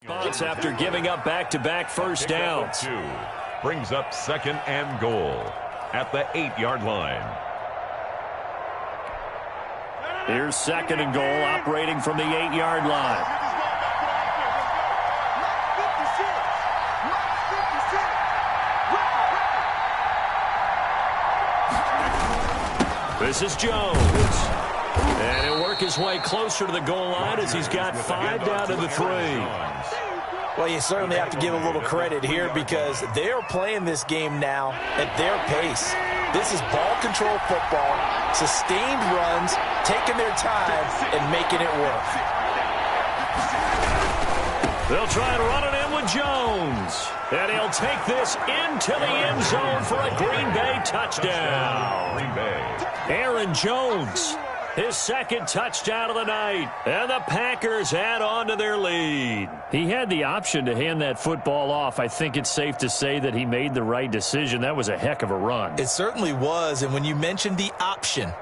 Response after giving up back-to-back first downs. Brings up 2nd and goal at the 8-yard line. Here's 2nd and goal, operating from the 8-yard line. This is Jones. And he'll work his way closer to the goal line as he's got 5 down to the 3. Well, you certainly have to give a little credit here because they're playing this game now at their pace. This is ball control football, sustained runs, taking their time, and making it work. They'll try and run it in with Jones. And he'll take this into the end zone for a Green Bay touchdown. Green Bay. Aaron Jones, his 2nd touchdown of the night. And the Packers add on to their lead. He had the option to hand that football off. I think it's safe to say that he made the right decision. That was a heck of a run. It certainly was. And when you mentioned the option,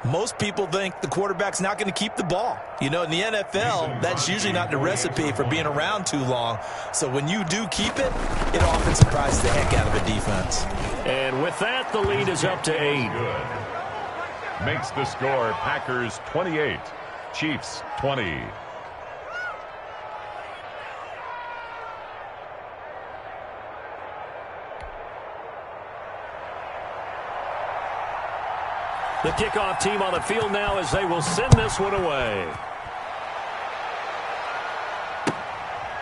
most people think the quarterback's not going to keep the ball. You know, in the NFL, that's usually not the recipe for being around too long. So when you do keep it, it often surprises the heck out of a defense. And with that, the lead is up to 8. Good. Makes the score Packers 28, Chiefs 20. The kickoff team on the field now as they will send this one away.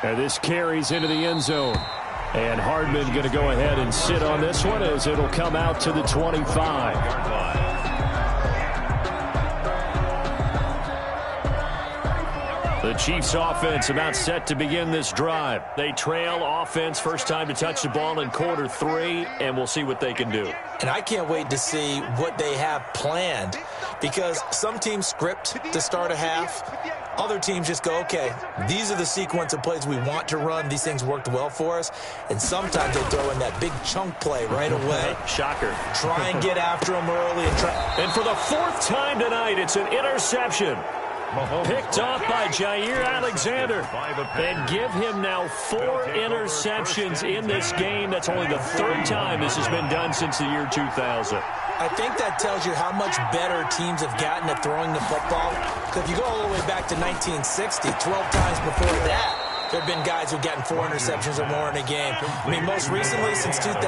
And this carries into the end zone. And Hardman going to go ahead and sit on this one as it'll come out to the 25. The Chiefs offense about set to begin this drive. They trail offense first time to touch the ball in quarter 3, and we'll see what they can do. And I can't wait to see what they have planned because some teams script to start a half. Other teams just go, okay, these are the sequence of plays we want to run. These things worked well for us. And sometimes they throw in that big chunk play right away. Shocker. Try and get after them early. And for the 4th time tonight, it's an interception. Picked off by Jair Alexander. And give him now 4 interceptions in this game. That's only the 3rd time this has been done since the year 2000. I think that tells you how much better teams have gotten at throwing the football. Because if you go all the way back to 1960, 12 times before that, there have been guys who've gotten 4 interceptions or more in a game. I mean, most recently since 2000,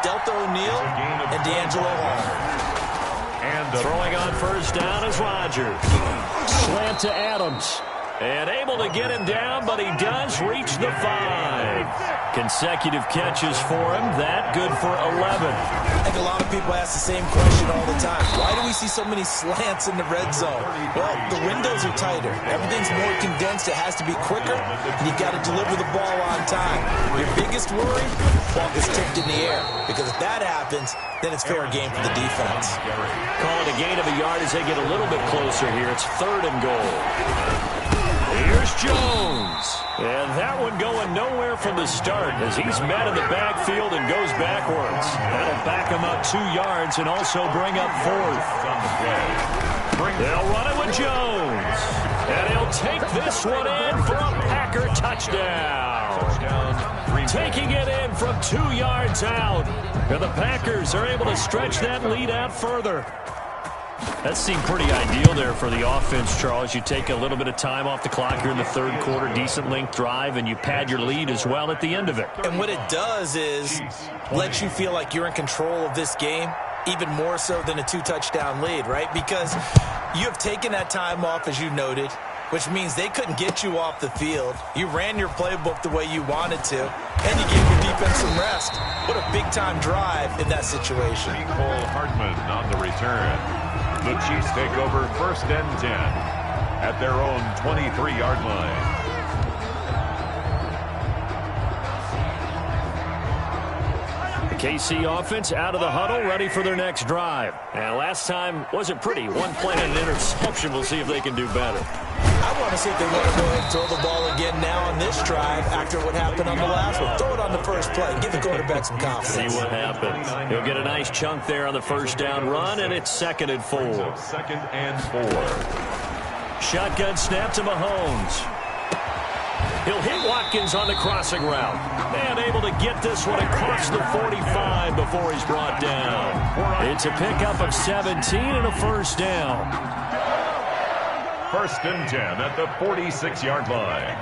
Delta O'Neal and D'Angelo Hall. And throwing on first down is Rodgers. Slant to Adams. And able to get him down, but he does reach the 5. Consecutive catches for him. That good for 11. I think a lot of people ask the same question all the time. Why do we see so many slants in the red zone? Well, the windows are tighter. Everything's more condensed. It has to be quicker, and you've got to deliver the ball on time. Your biggest worry, ball gets tipped in the air. Because if that happens, then it's fair game for the defense. Call it a gain of a yard as they get a little bit closer here. It's 3rd and goal. Here's Jones. And that one going nowhere from the start as he's met in the backfield and goes backwards. That'll back him up 2 yards and also bring up 4th. They'll run it with Jones. And he'll take this one in for a Packer touchdown. Taking it in from 2 yards out. And the Packers are able to stretch that lead out further. That seemed pretty ideal there for the offense, Charles. You take a little bit of time off the clock here in the 3rd quarter, decent length drive, and you pad your lead as well at the end of it. And what it does is let you feel like you're in control of this game, even more so than a 2-touchdown lead, right? Because you have taken that time off, as you noted, which means they couldn't get you off the field. You ran your playbook the way you wanted to, and you gave your defense some rest. What a big-time drive in that situation. Cole Hardman on the return. The Chiefs take over 1st and 10 at their own 23-yard line. The KC offense out of the huddle, ready for their next drive. And last time wasn't pretty. 1 play and an interception. We'll see if they can do better. I want to see if they want to go ahead and throw the ball again now on this drive after what happened on the last one. Throw it on the first play. Give the quarterback some confidence. See what happens. He'll get a nice chunk there on the first down run, and it's 2nd and 4. 2nd and 4. Shotgun snap to Mahomes. He'll hit Watkins on the crossing route. And able to get this one across the 45 before he's brought down. It's a pickup of 17 and a first down. 1st and 10 at the 46-yard line.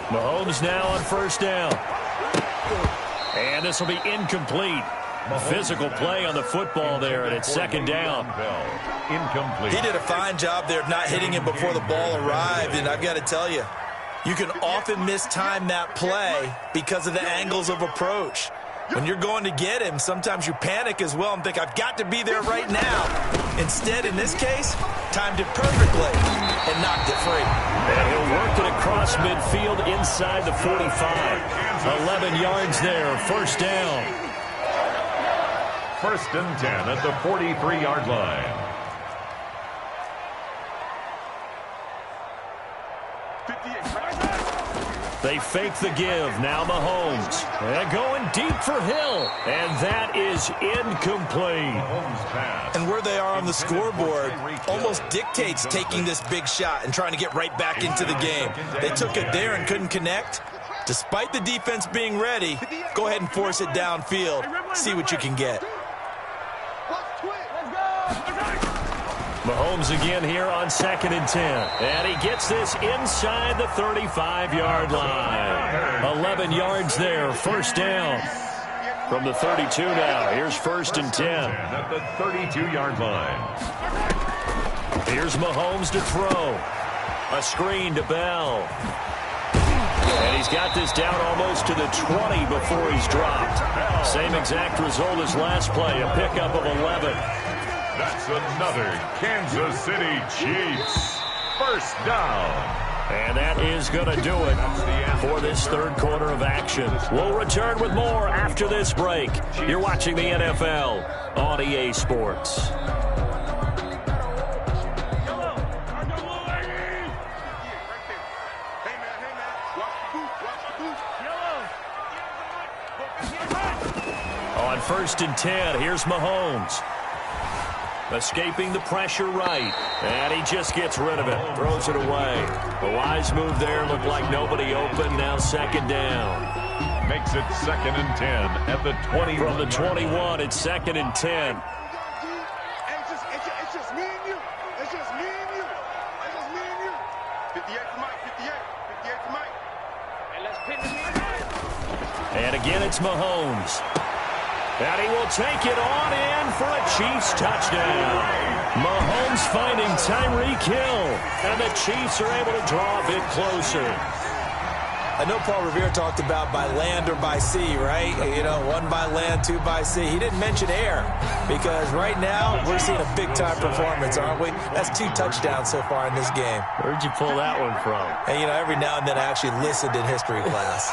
Mahomes now on 1st down. And this will be incomplete. Physical play on the football there, and it's 2nd down. Incomplete. He did a fine job there of not hitting him before the ball arrived, and I've got to tell you, you can often mistime that play because of the angles of approach. When you're going to get him, sometimes you panic as well and think, I've got to be there right now. Instead, in this case, timed it perfectly and knocked it free. And he'll work it across midfield inside the 45. 11 yards there, 1st down. 1st and 10 at the 43-yard line. They fake the give. Now Mahomes. And going deep for Hill. And that is incomplete. And where they are on the scoreboard almost dictates taking this big shot and trying to get right back into the game. They took it there and couldn't connect. Despite the defense being ready, go ahead and force it downfield. See what you can get. Mahomes again here on 2nd and 10. And he gets this inside the 35-yard line. 11 yards there, 1st down. From the 32 now, here's 1st and 10. At the 32-yard line. Here's Mahomes to throw. A screen to Bell. And he's got this down almost to the 20 before he's dropped. Same exact result as last play, a pickup of 11. That's another Kansas City Chiefs 1st down. And that is going to do it for this 3rd quarter of action. We'll return with more after this break. You're watching the NFL on EA Sports. On 1st and 10, here's Mahomes. Escaping the pressure right. And he just gets rid of it. Throws it away. A wise move there. Looked like nobody open. Now 2nd down. Makes it 2nd and 10 at the 20. From the 21, it's 2nd and 10. It's just me and you. It's just me and you. It's just me and you. 58 to Mike. 58 to Mike. And let's pin the knee. And again, it's Mahomes. And he will take it on in for a Chiefs touchdown. Mahomes finding Tyreek Hill. And the Chiefs are able to draw a bit closer. I know Paul Revere talked about by land or by sea, right? You know, 1 by land, 2 by sea. He didn't mention air because right now we're seeing a big-time performance, aren't we? That's 2 touchdowns so far in this game. Where'd you pull that one from? And, you know, every now and then I actually listened in history class.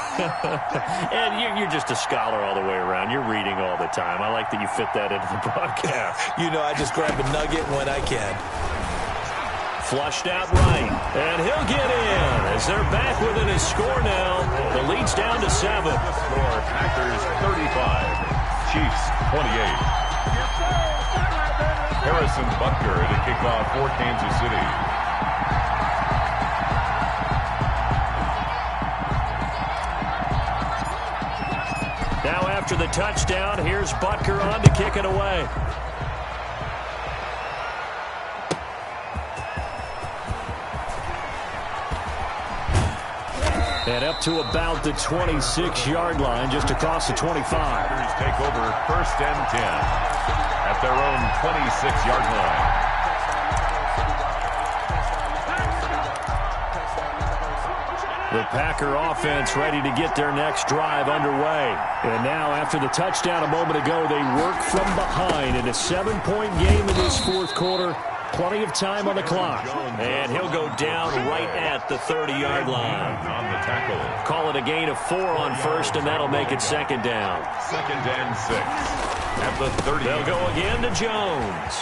And you're just a scholar all the way around. You're reading all the time. I like that you fit that into the broadcast. You know, I just grab a nugget when I can. Flushed out right, and he'll get in as they're back within a score now. The lead's down to 7. Score Packers 35, Chiefs 28. Harrison Butker to kick off for Kansas City. Now after the touchdown, here's Butker on to kick it away. And up to about the 26-yard line, just across the 25. Packers take over 1st and 10 at their own 26-yard line. The Packer offense ready to get their next drive underway. And now, after the touchdown a moment ago, they work from behind in a 7-point game in this 4th quarter. Plenty of time on the clock. And he'll go down right at the 30-yard line. On the tackle. Call it a gain of 4 on 1st, and that'll make it 2nd down. 2nd and 6 at the 30. They'll go again to Jones.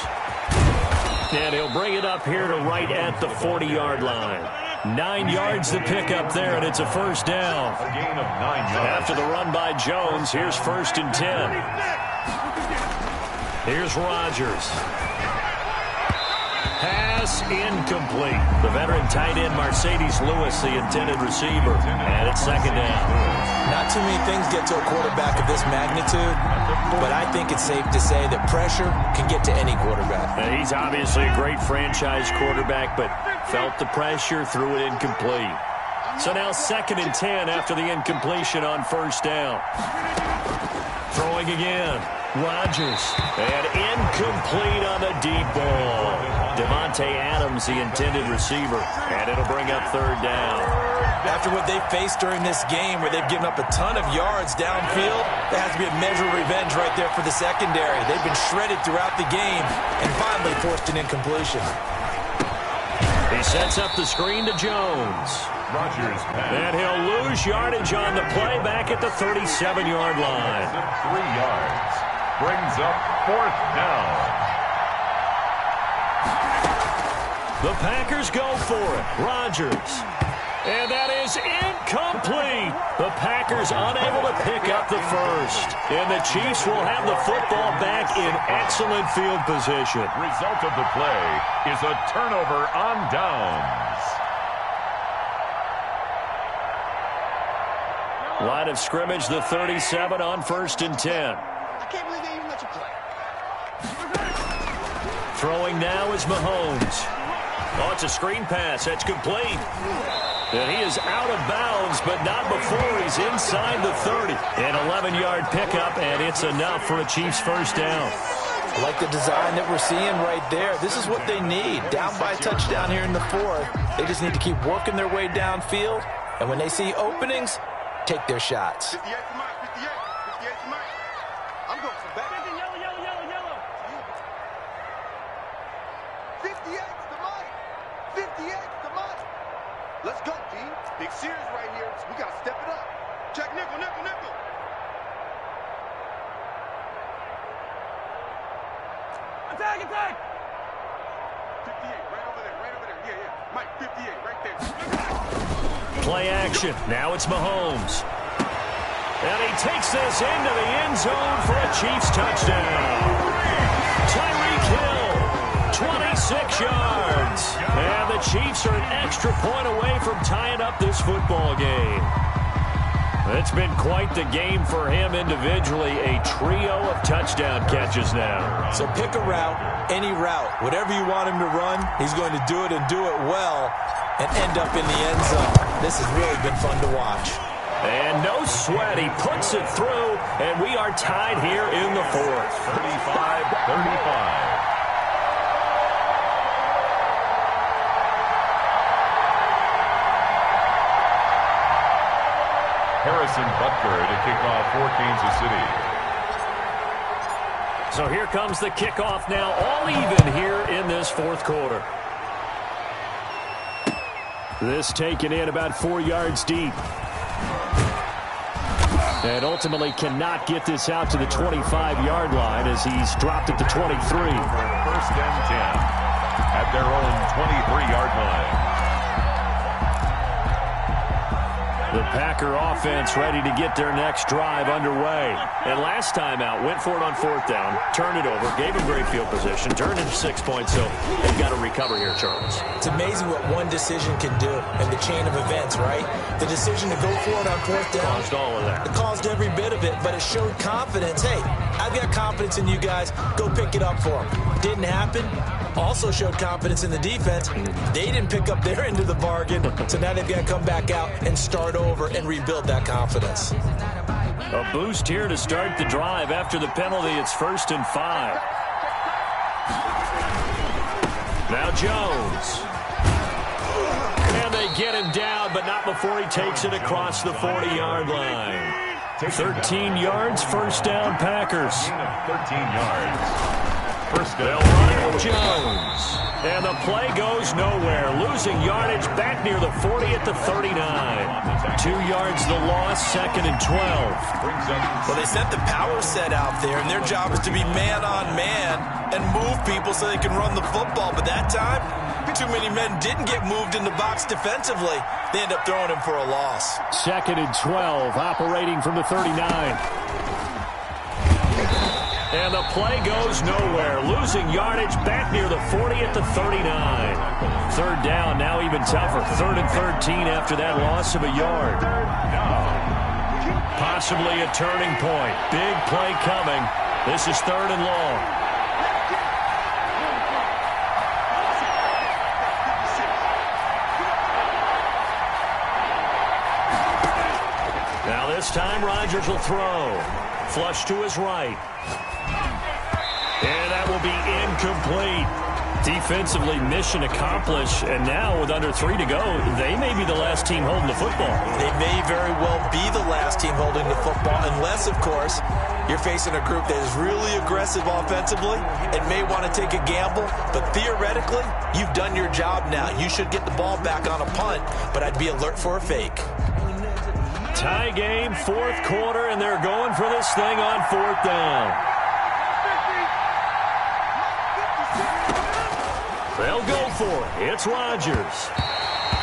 And he'll bring it up here to right at the 40-yard line. 9 yards to pick up there, and it's a 1st down. A gain of 9 yards. After the run by Jones, here's 1st and 10. Here's Rodgers. Pass incomplete. The veteran tight end Mercedes Lewis, the intended receiver. And it's second down. Not too many things get to a quarterback of this magnitude, but I think it's safe to say that pressure can get to any quarterback. And he's obviously a great franchise quarterback, but felt the pressure, threw it incomplete. So now 2nd and 10 after the incompletion on first down. Throwing again. Rodgers. And incomplete on the deep ball. Devontae Adams, the intended receiver. And it'll bring up 3rd down. After what they've faced during this game, where they've given up a ton of yards downfield, there has to be a measure of revenge right there for the secondary. They've been shredded throughout the game and finally forced an incompletion. He sets up the screen to Jones. Rodgers pass. And he'll lose yardage on the play back at the 37-yard line. 3 yards. Brings up 4th down. The Packers go for it. Rodgers. And that is incomplete. The Packers unable to pick up the first. And the Chiefs will have the football back in excellent field position. Result of the play is a turnover on downs. Line of scrimmage, the 37 on 1st and 10. I can't believe they even let you play. Throwing now is Mahomes. Oh, it's a screen pass. That's complete. And he is out of bounds, but not before he's inside the 30. An 11-yard pickup, and it's enough for a Chiefs first down. I like the design that we're seeing right there. This is what they need. Down by a touchdown here in the 4th. They just need to keep working their way downfield. And when they see openings, take their shots. 58 to Mike, 58. 58 to Mike. I'm going for back. Yellow. 58 to Mike. 58 to Mike. Let's go, D. Big series right here. We got to step it up. Check nickel. Attack. 58, right over there. Yeah. Mike, 58, right there. Play action. Now it's Mahomes. And he takes this into the end zone for a Chiefs touchdown. Tyreek Hill, 26 yards. And the Chiefs are an extra point away from tying up this football game. It's been quite the game for him individually. A trio of touchdown catches now. So pick a route, any route. Whatever you want him to run, he's going to do it and do it well and end up in the end zone. This has really been fun to watch. And no sweat. He puts it through, and we are tied here in the 4th. 35-35. Harrison Butker to kick off for Kansas City. So here comes the kickoff now, all even here in this 4th quarter. This taken in about 4 yards deep. And ultimately cannot get this out to the 25-yard line as he's dropped at the 23. 1st and 10 at their own 23-yard line. The Packer offense ready to get their next drive underway. And last time out, went for it on 4th down, turned it over, gave him great field position, turned into 6 points, so they've got to recover here, Charles. It's amazing what one decision can do in the chain of events, right? The decision to go for it on 4th down. Caused all of that. It caused every bit of it, but it showed confidence. Hey, I've got confidence in you guys. Go pick it up for them. Didn't happen. Also showed confidence in the defense. They didn't pick up their end of the bargain, so now they've got to come back out and start over and rebuild that confidence. A boost here to start the drive after the penalty. It's 1st and 5. Now Jones. And they get him down, but not before he takes it across the 40-yard line. 13 yards, 1st down, Packers. 13 yards. They'll run it with Jones. And the play goes nowhere. Losing yardage back near the 40 at the 39. 2 yards the loss, 2nd and 12. Well, they sent the power set out there, and their job is to be man-on-man and move people so they can run the football. But that time, too many men didn't get moved in the box defensively. They end up throwing him for a loss. 2nd and 12, operating from the 39. And the play goes nowhere. Losing yardage back near the 40 at the 39. Third down, now even tougher. 3rd and 13 after that loss of a yard. Possibly a turning point. Big play coming. This is 3rd and long. Now this time Rodgers will throw. Flush to his right. And that will be incomplete. Defensively, mission accomplished. And now with under 3 to go, they may be the last team holding the football. They may very well be the last team holding the football, unless, of course, you're facing a group that is really aggressive offensively and may want to take a gamble. But theoretically, you've done your job now. You should get the ball back on a punt, but I'd be alert for a fake. Tie game, 4th quarter, and they're going for this thing on 4th down. They'll go for it. It's Rodgers.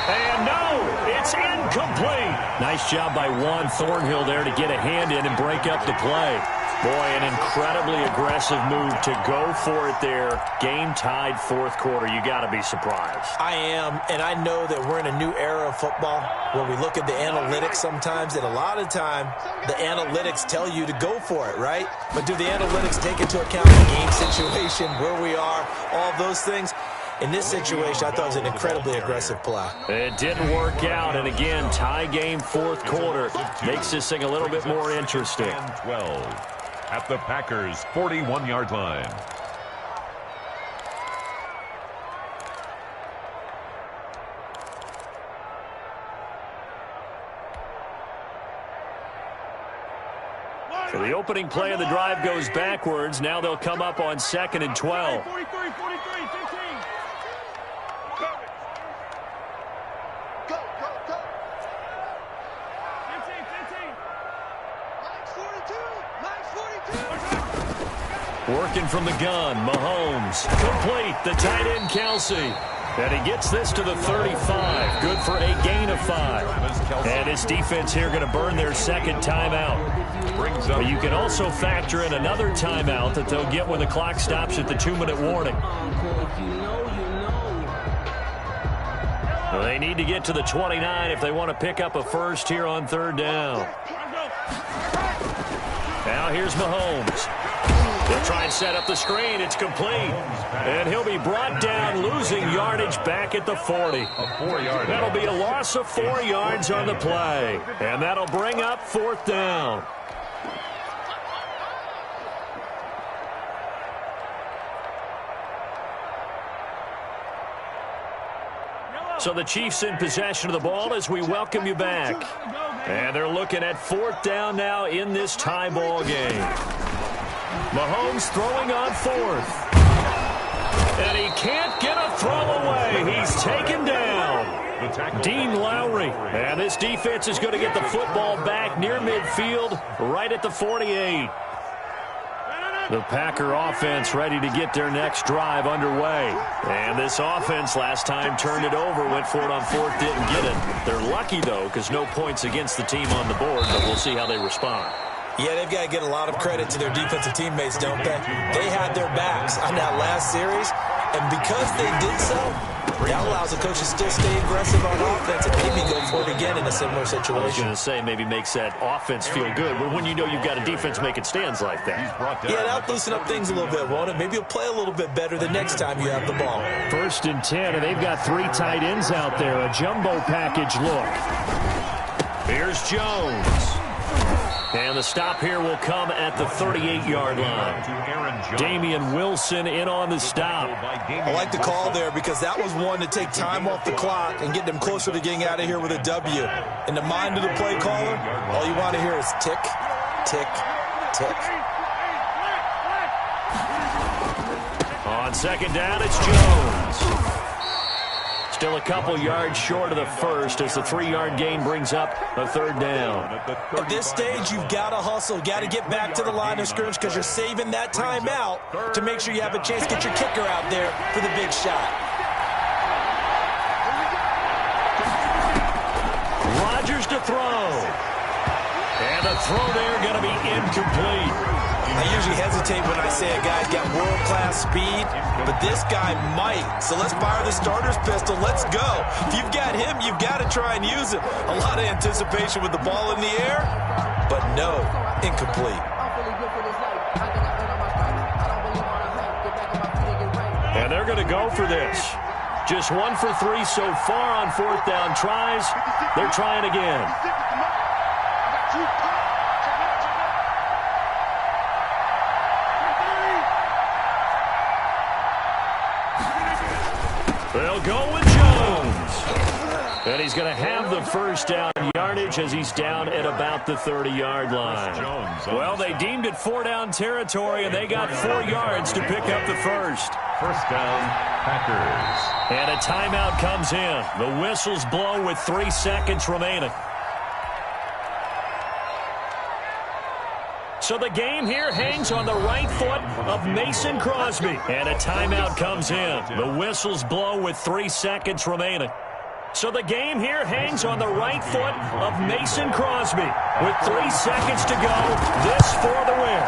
And no, it's incomplete. Nice job by Juan Thornhill there to get a hand in and break up the play. Boy, an incredibly aggressive move to go for it there. Game tied 4th quarter. You got to be surprised. I am, and I know that we're in a new era of football where we look at the analytics sometimes, and a lot of time the analytics tell you to go for it, right? But do the analytics take into account the game situation, where we are, all those things? In this situation, I thought it was an incredibly aggressive play. It didn't work out, and again, tie game 4th quarter makes this thing a little bit more interesting. 12 at the Packers' 41-yard line. So the opening play of the drive goes backwards. Now they'll come up on 2nd and 12. 43, 43, 15. Go. 15. Working from the gun, Mahomes. Complete, the tight end, Kelsey. And he gets this to the 35. Good for a gain of 5. And his defense here going to burn their 2nd timeout. But you can also factor in another timeout that they'll get when the clock stops at the 2-minute warning. Well, they need to get to the 29 if they want to pick up a first here on 3rd down. Now here's Mahomes. They'll try and set up the screen. It's complete. And he'll be brought down, losing yardage back at the 40. That'll be a loss of 4 yards on the play. And that'll bring up 4th down. So the Chiefs in possession of the ball as we welcome you back. And they're looking at 4th down now in this tie ball game. Mahomes throwing on 4th. And he can't get a throw away. He's taken down. Dean Lowry. And this defense is going to get the football back near midfield, right at the 48. The Packer offense ready to get their next drive underway. And this offense last time turned it over, went for it on 4th, didn't get it. They're lucky, though, because no points against the team on the board, but we'll see how they respond. Yeah, they've got to get a lot of credit to their defensive teammates, don't they? They had their backs on that last series, and because they did so, that allows the coach to still stay aggressive on offense and maybe go for it again in a similar situation. I was going to say maybe makes that offense feel good, but when you know you've got a defense making stands like that. Yeah, that'll loosen up things a little bit, won't it? Maybe you'll play a little bit better the next time you have the ball. 1st and 10, and they've got 3 tight ends out there. A jumbo package look. Here's Jones. And the stop here will come at the 38-yard line. Damian Wilson in on the stop. I like the call there because that was one to take time off the clock and get them closer to getting out of here with a W. In the mind of the play caller, all you want to hear is tick, tick, tick. On 2nd down, it's Jones. Still a couple yards short of the first as the 3-yard gain brings up a 3rd down. At this stage, you've got to hustle. Got to get back to the line of scrimmage because you're saving that time out to make sure you have a chance to get your kicker out there for the big shot. Rodgers to throw. And the throw there going to be incomplete. I usually hesitate when I say a guy's got world-class speed, but this guy might. So let's fire the starter's pistol. Let's go. If you've got him, you've got to try and use it. A lot of anticipation with the ball in the air, but no, incomplete. And they're going to go for this. Just 1 for 3 so far on fourth down tries. They're trying again. They'll go with Jones. And he's going to have the first down yardage as he's down at about the 30-yard line. Well, they deemed it 4 down territory, and they got 4 yards to pick up the first. First down, Packers. And a timeout comes in. The whistles blow with 3 seconds remaining. So the game here hangs on the right foot of Mason Crosby. And a timeout comes in. The whistles blow with 3 seconds remaining. So the game here hangs on the right foot of Mason Crosby. With 3 seconds to go, this for the win.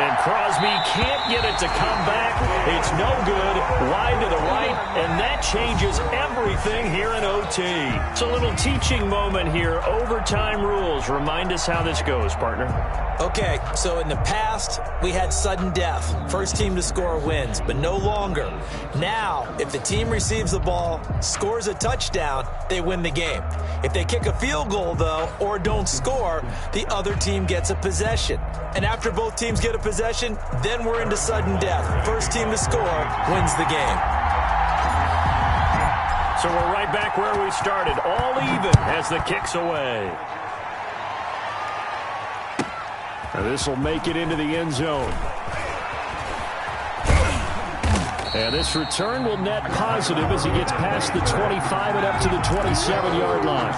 And Crosby can't get it to come back. It's no good. Wide to the right, and that changes everything here in OT. It's a little teaching moment here. Overtime rules. Remind us how this goes, partner. Okay, so in the past, we had sudden death. First team to score wins, but no longer. Now, if the team receives the ball, scores a touchdown, they win the game. If they kick a field goal, though, or don't score, the other team gets a possession. And after both teams get a possession, then we're into sudden death. First team to score wins the game. So we're right back where we started. All even as the kick's away. Now this will make it into the end zone. And this return will net positive as he gets past the 25 and up to the 27-yard line.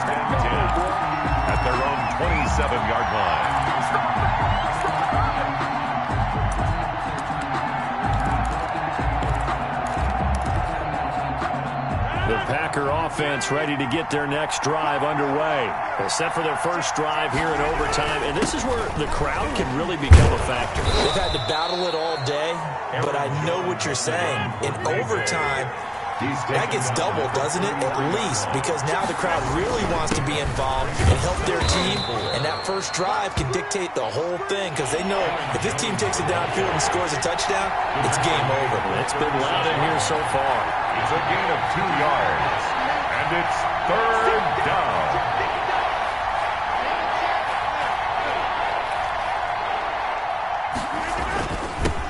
At their own 27-yard line. The Packer offense ready to get their next drive underway. They're set for their first drive here in overtime, and this is where the crowd can really become a factor. They've had to battle it all day, but I know what you're saying. In overtime, that gets doubled, doesn't it? At least, because now the crowd really wants to be involved and help their team, and that first drive can dictate the whole thing, because they know if this team takes it downfield and scores a touchdown, it's game over. It's been loud in here so far. It's a gain of 2 yards, and it's third down.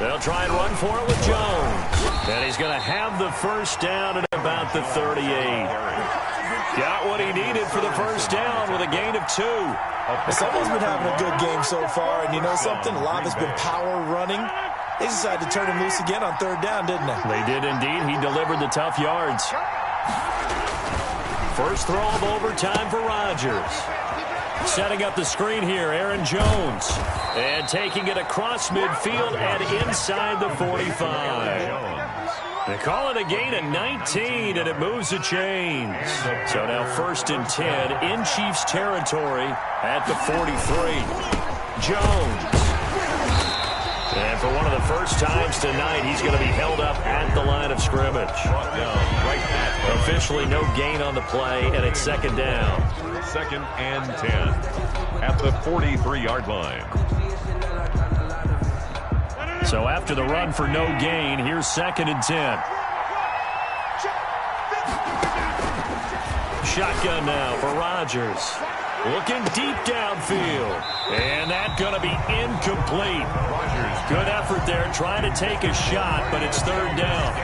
They'll try and run for it with Jones. And he's going to have the first down at about the 38. Got what he needed for the first down with a gain of 2. Someone's been having a good game so far, and you know something? A lot has been power running. They decided to turn him loose again on third down, didn't they? They did indeed. He delivered the tough yards. First throw of overtime for Rodgers. Setting up the screen here, Aaron Jones. And taking it across midfield and inside the 45. They call it a gain of 19, and it moves the chains. So now 1st and 10 in Chiefs territory at the 43. Jones. And for one of the first times tonight, he's going to be held up at the line of scrimmage. Officially no gain on the play, and it's 2nd down. 2nd and 10 at the 43-yard line. So after the run for no gain, here's 2nd and 10. Shotgun now for Rodgers. Looking deep downfield. And that's going to be incomplete. Good effort there trying to take a shot, but it's 3rd down.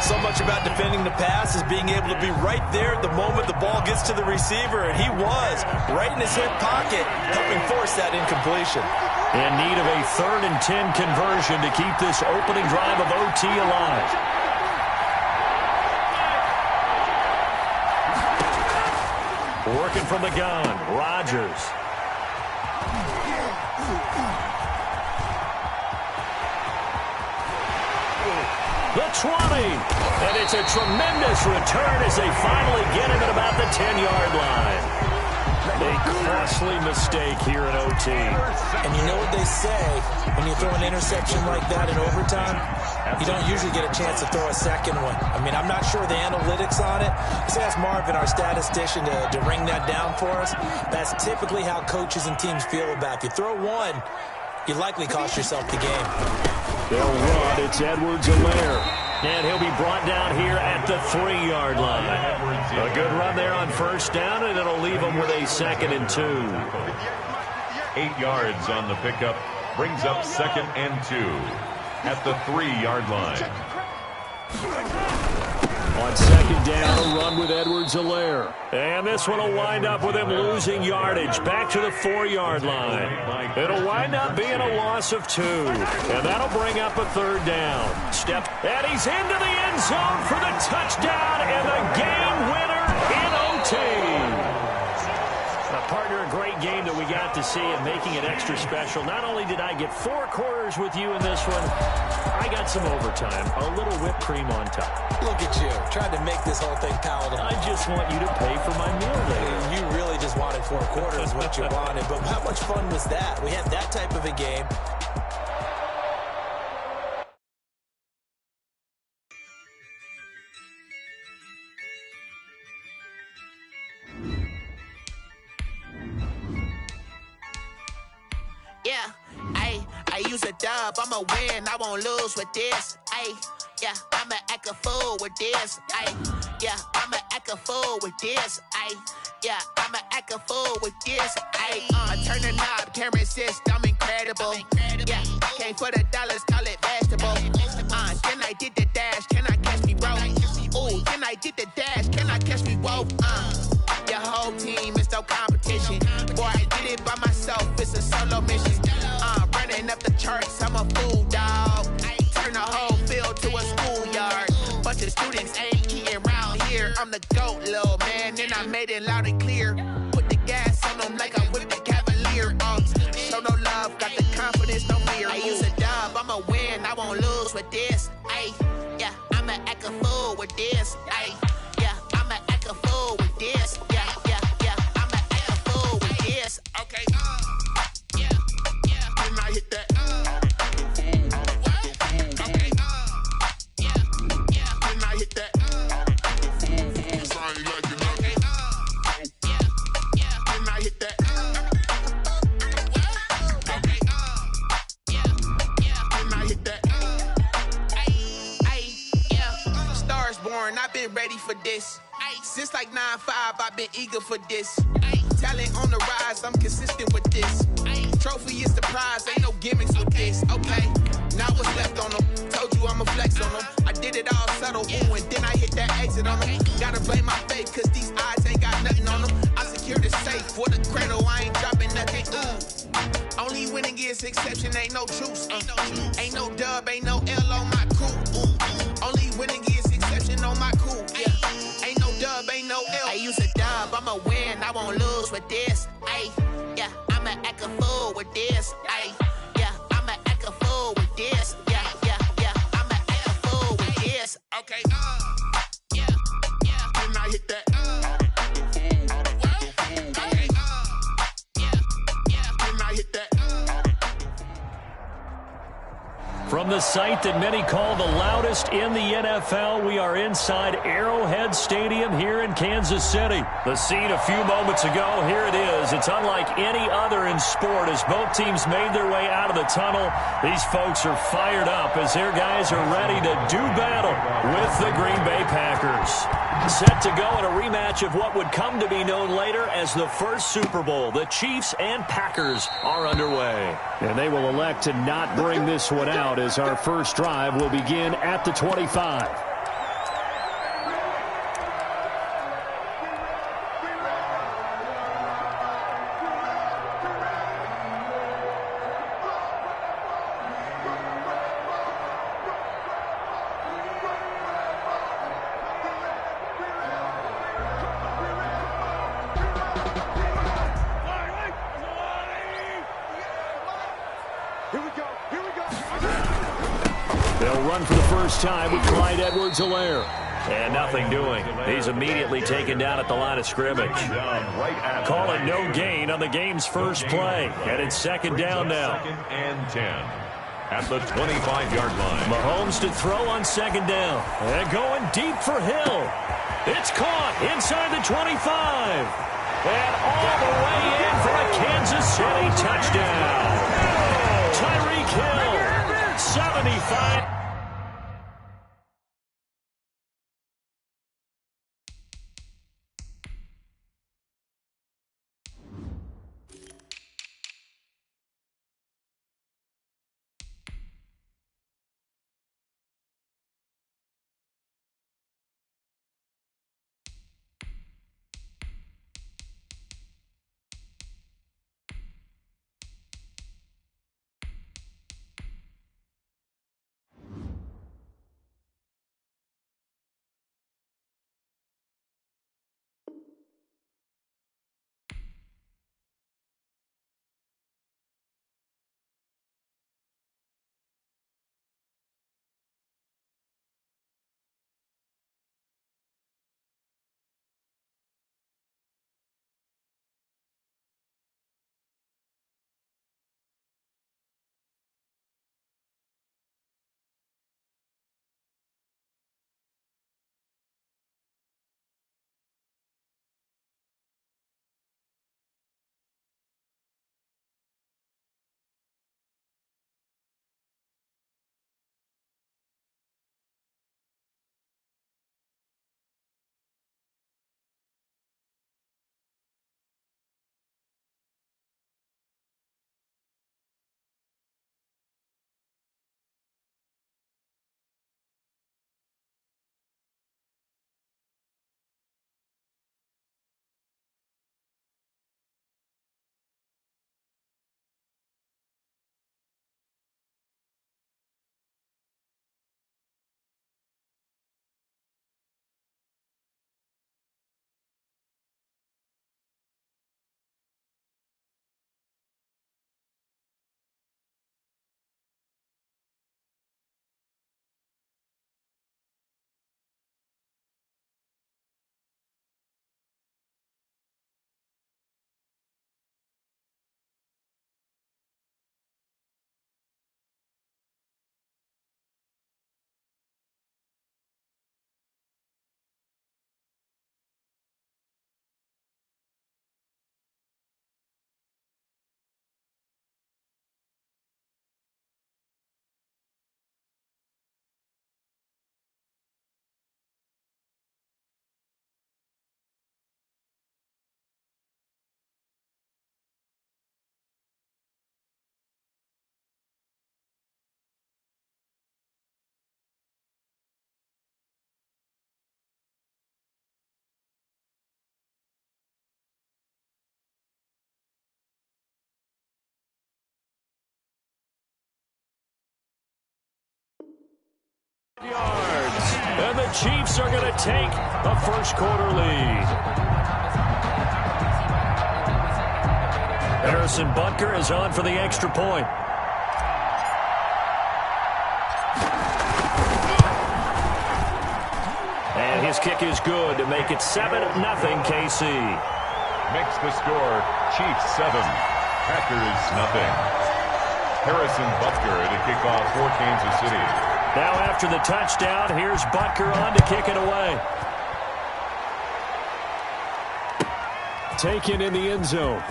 So much about defending the pass is being able to be right there at the moment the ball gets to the receiver, and he was right in his hip pocket, helping force that incompletion. In need of a 3rd and 10 conversion to keep this opening drive of OT alive. Working from the gun, Rodgers. The 20. And it's a tremendous return as they finally get him at about the 10-yard line. A costly mistake here in OT. And you know what they say, when you throw an interception like that in overtime, you don't usually get a chance to throw a second one. I mean, I'm not sure the analytics on it. Let's ask Marvin, our statistician, to ring that down for us. That's typically how coaches and teams feel about it. If you throw one, you likely cost yourself the game. They'll run. It's Edwards-Helaire. And he'll be brought down here at the 3-yard line. A good run there on first down, and it'll leave them with a 2nd and 2. 8 yards on the pickup. Brings up 2nd and 2 at the 3-yard line. On 2nd down, a run with Edwards-Helaire. And this one will wind up with him losing yardage back to the 4-yard line. It'll wind up being a loss of 2. And that'll bring up a 3rd down. And he's into the end zone for the touchdown and the game winner in OT. Partner, a great game that we got to see and making it extra special. Not only did I get 4 quarters with you in this one, I got some overtime, a little whipped cream on top. Look at you, trying to make this whole thing palatable. I just want you to pay for my meal later. You really just wanted 4 quarters, what you wanted. But how much fun was that? We had that type of a game. I use a dub, I'ma win, I won't lose with this. Yeah, I'ma act a fool with this. Yeah, I'ma act a fool with this. Yeah, I'ma act a fool with this. I turn the knob, can't resist, I'm incredible. Yeah, came for the dollars, call it vegetable. Then I did the dash, can I catch me, bro? Ooh, then I did the dash, can I catch me, whoa? Your whole team is no competition. Boy, I did it by myself, it's a solo mission. Running up the charts, I'm a fool, dog. Turn the whole field to a schoolyard. Bunch of students ain't eating round here. I'm the GOAT, little man, and I made it loud and clear. Put the gas on them like I whipped the Cavalier. Show no love, got the confidence, no fear. I use a dub, I'ma win, I won't lose with this. Yeah, I'ma act a fool with this. Yeah, I'ma act a fool with this. Yeah, I'ma act a fool with this. Okay. I hit that. Okay. When I hit that. When I hit that. Okay. When I hit that. Yeah. Stars born, I've been ready for this. Since like 9-5, I've been eager for this. Talent on the rise, I'm consistent with this. Trophy is the prize, ain't no gimmicks with this. Okay, now what's left on them? Told you I'ma flex on them. I did it all subtle, ooh, and then I hit that exit on them. Gotta blame my faith, cause these odds ain't got nothing on them. I secured the safe for the cradle, I ain't dropping nothing, ooh. Only winning is exception, ain't no truce. Ain't no dub, ain't no L on my crew. Only winning is exception on my crew, yeah. Ain't no dub, ain't no L. I use a dub, I'ma win, I won't lose with this. Yeah, I'ma act a fool with this. Yeah, I'ma act a fool with this. Yeah, I'ma act a fool with this. Okay. Yeah. When I hit that. Okay. Yeah. When I hit that. From the site that many call the loudest in the NFL, we are inside Arrowhead Stadium here in Kansas City. The scene a few moments ago, here it is. It's unlike any other in sport as both teams made their way out of the tunnel. These folks are fired up as their guys are ready to do battle with the Green Bay Packers. Set to go in a rematch of what would come to be known later as the first Super Bowl. The Chiefs and Packers are underway. And they will elect to not bring this one out as our first drive will begin at the 25. They'll run for the first time with Clyde Edwards-Helaire. And nothing doing. He's immediately taken down at the line of scrimmage. Call it no gain on the game's first play. And it's second down now. Second and 10 at the 25-yard line. Mahomes to throw on second down. And going deep for Hill. It's caught inside the 25. And all the way in for a Kansas City touchdown. Tyreek Hill, 75. Yards. And the Chiefs are going to take a first quarter lead. Harrison Butker is on for the extra point. And his kick is good to make it 7-0 KC. Makes the score Chiefs 7, Packers nothing. Harrison Butker to kick off for Kansas City. Now after the touchdown, here's Butker on to kick it away. Taken in the end zone.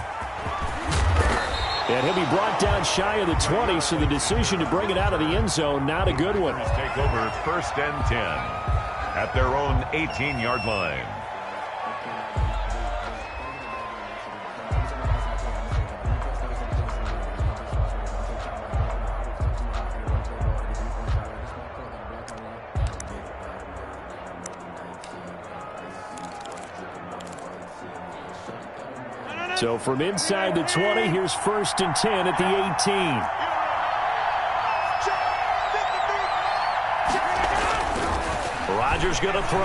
And he'll be brought down shy of the 20, so the decision to bring it out of the end zone, not a good one. Take over first and 10 at their own 18-yard line. So from inside the 20, here's first and 10 at the 18. Rodgers going to throw.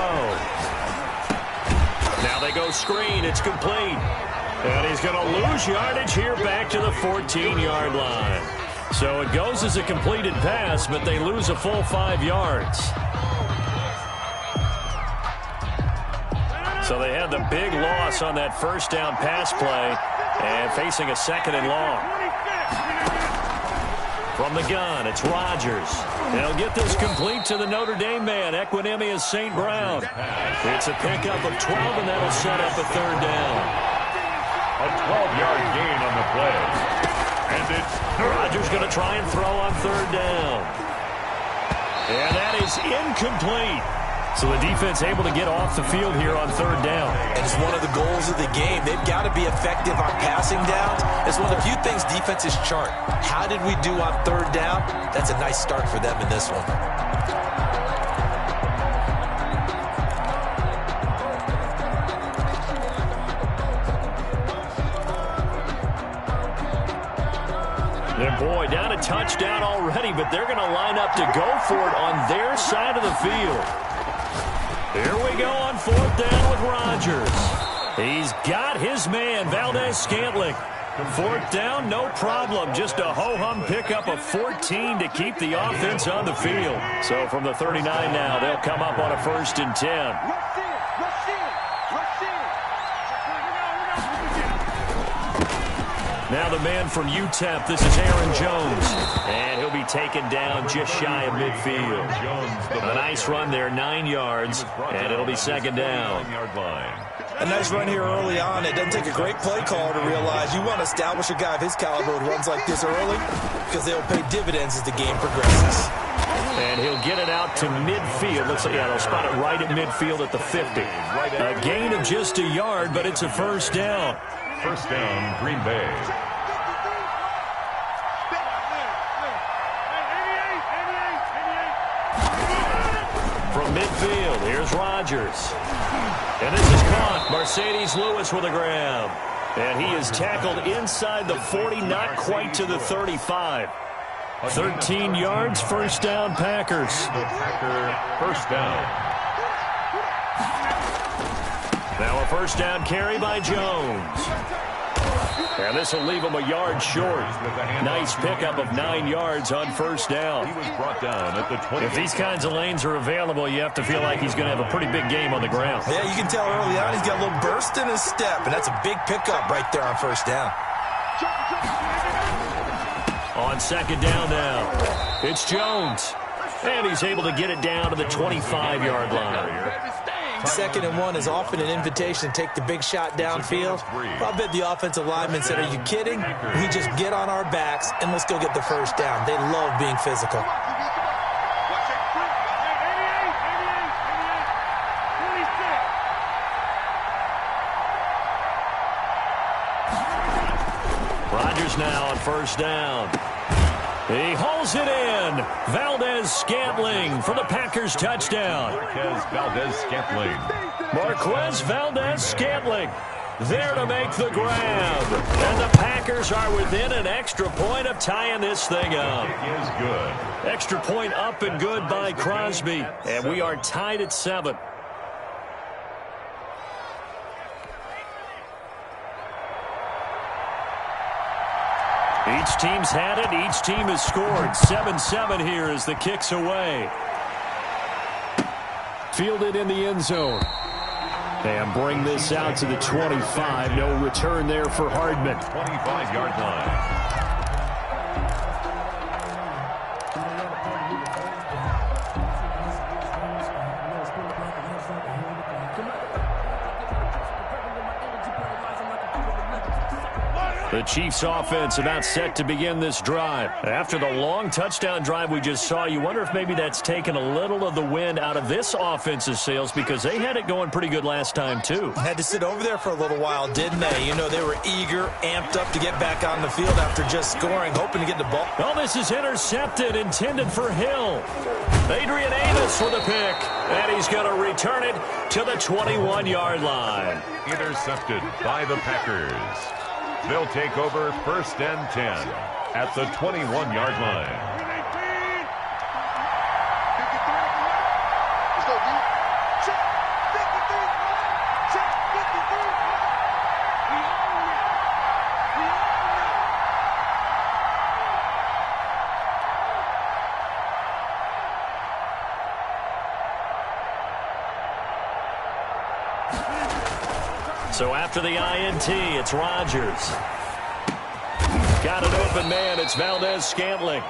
Now they go screen. It's complete. And he's going to lose yardage here back to the 14-yard line. So it goes as a completed pass, but they lose a full 5 yards. So they had the big loss on that first down pass play and facing a 2nd and long. From the gun, it's Rodgers. They'll get this complete to the Notre Dame man, Equinemius St. Brown. It's a pickup of 12, and that'll set up a 3rd down. A 12-yard gain on the play. And it's Rodgers going to try and throw on 3rd down. And that is incomplete. So the defense able to get off the field here on 3rd down. And it's one of the goals of the game. They've got to be effective on passing downs. It's one of the few things defenses chart. How did we do on 3rd down? That's a nice start for them in this one. And boy, down a touchdown already, but they're going to line up to go for it on their side of the field. Here we go on 4th down with Rodgers. He's got his man, Valdez-Scantling. 4th down, no problem. Just a ho-hum pickup of 14 to keep the offense on the field. So from the 39 now, they'll come up on a 1st and 10. Now the man from UTEP, this is Aaron Jones. And he'll be taken down just shy of midfield. A nice run there, 9 yards, and it'll be 2nd down. A nice run here early on. It doesn't take a great play caller to realize you want to establish a guy of his caliber who runs like this early because they'll pay dividends as the game progresses. And he'll get it out to midfield. Looks like, yeah, they'll spot it right at midfield at the 50. A gain of just a yard, but it's a 1st down. 1st down, Green Bay. From midfield, here's Rodgers. And this is caught. Mercedes Lewis with a grab. And he is tackled inside the 40, not quite to the 35. 13 yards, 1st down, Packers. Packer, 1st down. Now a 1st down carry by Jones. And this will leave him a yard short. Nice pickup of 9 yards on 1st down. He was brought down at the 20. If these kinds of lanes are available, you have to feel like he's going to have a pretty big game on the ground. Yeah, you can tell early on he's got a little burst in his step, and that's a big pickup right there on 1st down. On 2nd down now, it's Jones. And he's able to get it down to the 25-yard line. 2nd and 1 is often an invitation to take the big shot downfield. I bet the offensive lineman said, are you kidding? We just get on our backs and let's go get the 1st down. They love being physical. Rodgers now on 1st down. He hauls it in. Valdez-Scantling for the Packers touchdown. Marquez Valdez-Scantling there to make the grab. And the Packers are within an extra point of tying this thing up. It is good. Extra point up and good by Crosby. And we are tied at 7. Each team's had it. Each team has scored. 7-7 here as the kick's away. Fielded in the end zone. And bring this out to the 25. No return there for Hardman. 25-yard line. The Chiefs offense about set to begin this drive. After the long touchdown drive we just saw, you wonder if maybe that's taken a little of the wind out of this offense's sails because they had it going pretty good last time too. Had to sit over there for a little while, didn't they? You know, they were eager, amped up to get back on the field after just scoring, hoping to get the ball. Oh, this is intercepted, intended for Hill. Adrian Amos with a pick, and he's going to return it to the 21-yard line. Intercepted by the Packers. They'll take over 1st and 10 at the 21-yard line. So after the INT, it's Rodgers. Got an open man. It's Valdez-Scantling.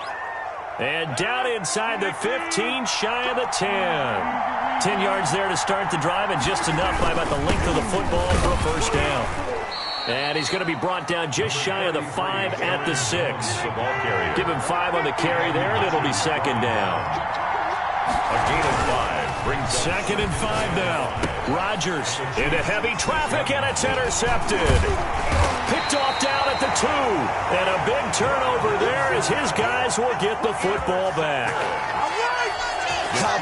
And down inside the 15, shy of the 10. 10 yards there to start the drive, and just enough by about the length of the football for a first down. And he's going to be brought down just shy of the 5 at the 6. Give him 5 on the carry there, and it'll be second down. A gain of 5 brings second and 5 now. Rodgers into heavy traffic, and it's intercepted. Picked off down at the 2. And a big turnover there as his guys will get the football back.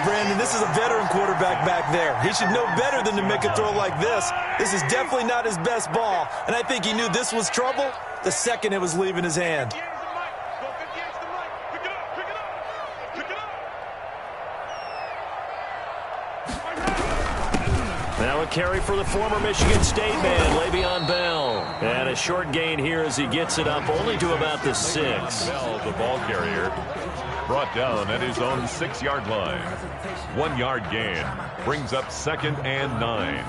Brandon, this is a veteran quarterback back there. He should know better than to make a throw like this. This is definitely not his best ball, and I think he knew this was trouble the second it was leaving his hand. Now a carry for the former Michigan State man, Le'Veon Bell. And a short gain here as he gets it up only to about the 6. Bell, the ball carrier, brought down at his own 6-yard line. 1 yard gain brings up second and 9.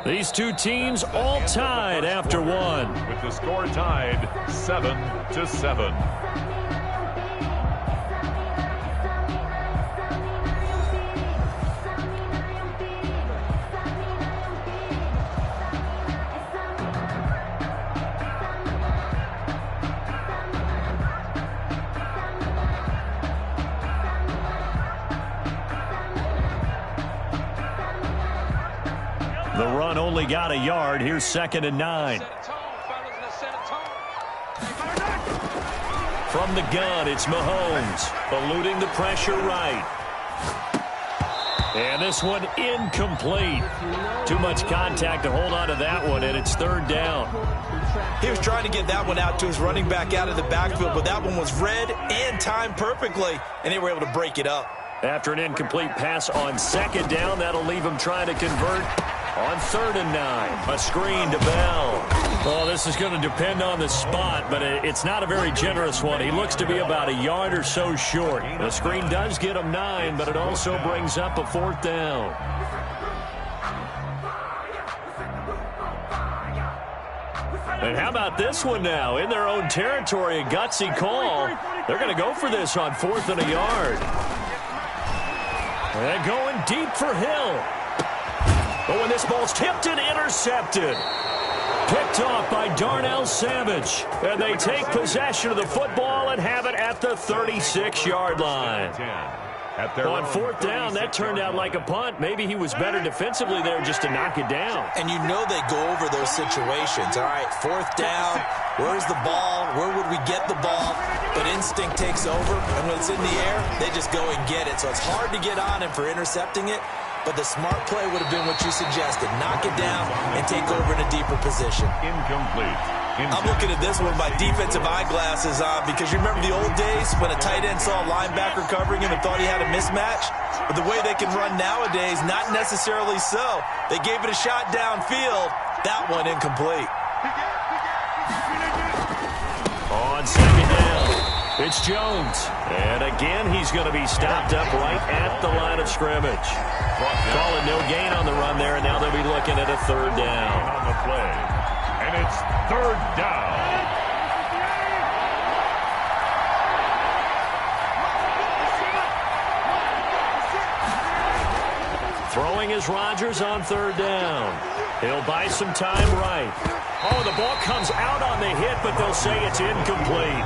These two teams all tied after one. With the score tied 7-7. The run only got a yard. Here's 2nd and 9. From the gun, it's Mahomes, eluding the pressure right. And this one incomplete. Too much contact to hold on to that one, and it's 3rd down. He was trying to get that one out to his running back out of the backfield, but that one was read and timed perfectly, and they were able to break it up. After an incomplete pass on 2nd down, that'll leave him trying to convert on 3rd and 9. A screen to Bell. Oh, this is going to depend on the spot, but it's not a very generous one. He looks to be about a yard or so short. The screen does get him 9, but it also brings up a 4th down. And how about this one now? In their own territory, a gutsy call. They're going to go for this on 4th and a yard. And going deep for Hill. But when this ball's tipped and intercepted. Picked off by Darnell Savage. And they take possession of the football and have it at the 36-yard line. On 4th down, that turned out like a punt. Maybe he was better defensively there just to knock it down. And you know they go over those situations. All right, 4th down, where's the ball? Where would we get the ball? But instinct takes over, and when it's in the air, they just go and get it. So it's hard to get on him for intercepting it, but the smart play would have been what you suggested. Knock it down and take over in a deeper position. Incomplete. I'm looking at this with my defensive eyeglasses on because you remember the old days when a tight end saw a linebacker covering him and thought he had a mismatch? But the way they can run nowadays, not necessarily so. They gave it a shot downfield. That one incomplete. On 2nd down, it's Jones. And again, he's going to be stopped up right at the line of scrimmage. Calling no gain on the run there, and now they'll be looking at a 3rd down. On the play. And it's 3rd down. Throwing is Rodgers on 3rd down. He'll buy some time right. Oh, the ball comes out on the hit, but they'll say it's incomplete.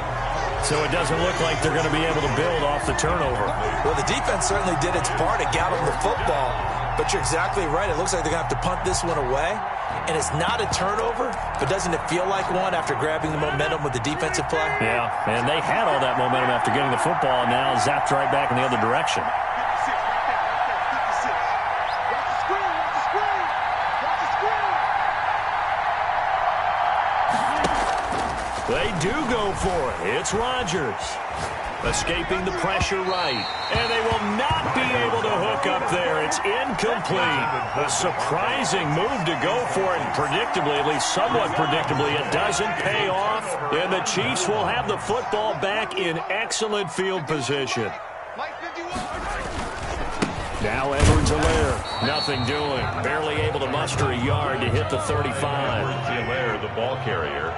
So it doesn't look like they're going to be able to build off the turnover. Well, the defense certainly did its part to gather the football. But you're exactly right. It looks like they're going to have to punt this one away. And it's not a turnover, but doesn't it feel like one after grabbing the momentum with the defensive play? Yeah, and they had all that momentum after getting the football, and now zapped right back in the other direction. They do go for it. It's Rodgers. Escaping the pressure right. And they will not be able to hook up there. It's incomplete. A surprising move to go for it. And predictably, at least somewhat predictably, it doesn't pay off. And the Chiefs will have the football back in excellent field position. Now Edwards-Helaire. Nothing doing. Barely able to muster a yard to hit the 35. Edwards-Helaire, the ball carrier.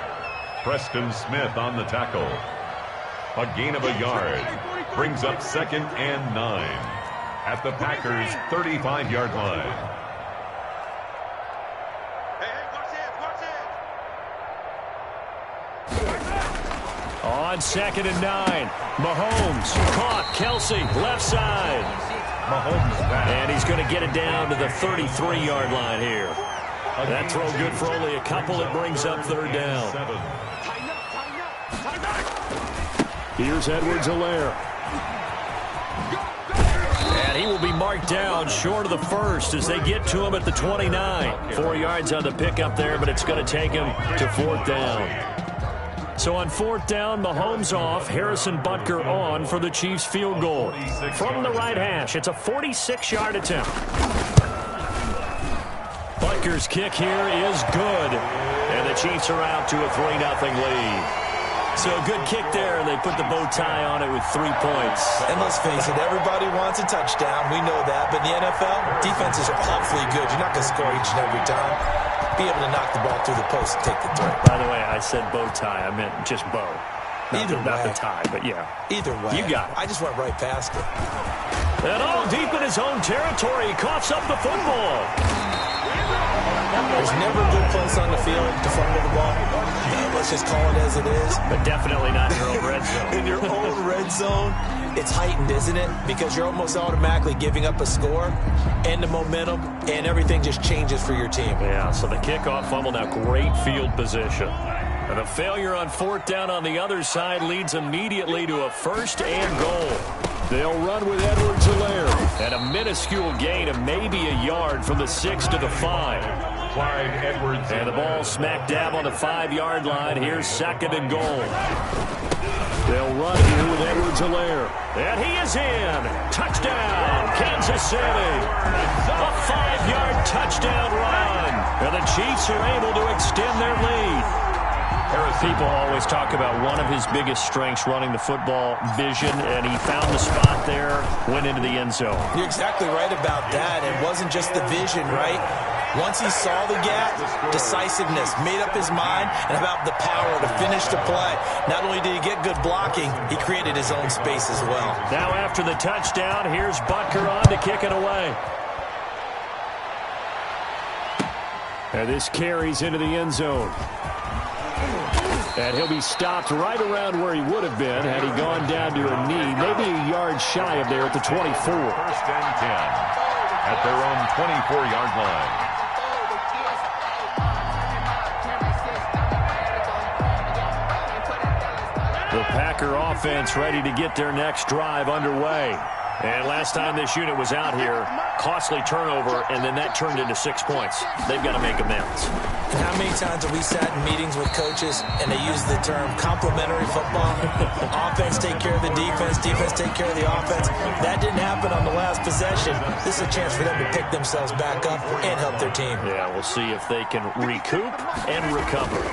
Preston Smith on the tackle. A gain of a yard. Brings up 2nd and 9. At the Packers' 35-yard line. On 2nd and 9. Mahomes caught. Kelsey left side. Mahomes back. And he's going to get it down to the 33-yard line here. That throw good for only a couple. It brings up 3rd down. Here's Edwards-Helaire. And he will be marked down short of the first as they get to him at the 29. 4 yards on the pickup there, but it's going to take him to 4th down. So on 4th down, Mahomes off, Harrison Butker on for the Chiefs field goal. From the right hash, it's a 46-yard attempt. Butker's kick here is good. And the Chiefs are out to a 3-0 lead. So a good kick there, and they put the bow tie on it with 3 points. And let's face it, everybody wants a touchdown. We know that. But in the NFL, defenses are awfully good. You're not going to score each and every time. Be able to knock the ball through the post and take the throw. By the way, I said bow tie. I meant just bow. Not the tie, but yeah. Either way. You got it. I just went right past it. And deep in his own territory, he coughs up the football. There's never a good place on the field to fumble the ball. Let's just call it as it is. But definitely not in your own red zone. In your own red zone, it's heightened, isn't it? Because you're almost automatically giving up a score and the momentum, and everything just changes for your team. Yeah, so the kickoff fumble, now great field position. And the failure on 4th down on the other side leads immediately to a 1st and goal. They'll run with Edwards-Helaire. And a minuscule gain of maybe a yard from the 6 to the 5. Clyde Edwards. And the ball smack dab on the 5-yard line. Here's 2nd and goal. They'll run here with Edwards-Helaire. And he is in. Touchdown, Kansas City. A 5-yard touchdown run. And the Chiefs are able to extend their lead. People always talk about one of his biggest strengths, running the football, vision, and he found the spot there, went into the end zone. You're exactly right about that. It wasn't just the vision, right? Once he saw the gap, decisiveness, made up his mind, and about the power to finish the play. Not only did he get good blocking, he created his own space as well. Now after the touchdown, here's Butker on to kick it away. And this carries into the end zone. And he'll be stopped right around where he would have been had he gone down to a knee, maybe a yard shy of there at the 24. 1st and 10 at their own 24-yard line. The Packer offense ready to get their next drive underway. And last time this unit was out here, costly turnover, and then that turned into 6 points. They've got to make amends. And how many times have we sat in meetings with coaches and they use the term complementary football? Offense take care of the defense, defense take care of the offense. That didn't happen on the last possession. This is a chance for them to pick themselves back up and help their team. Yeah, we'll see if they can recoup and recover.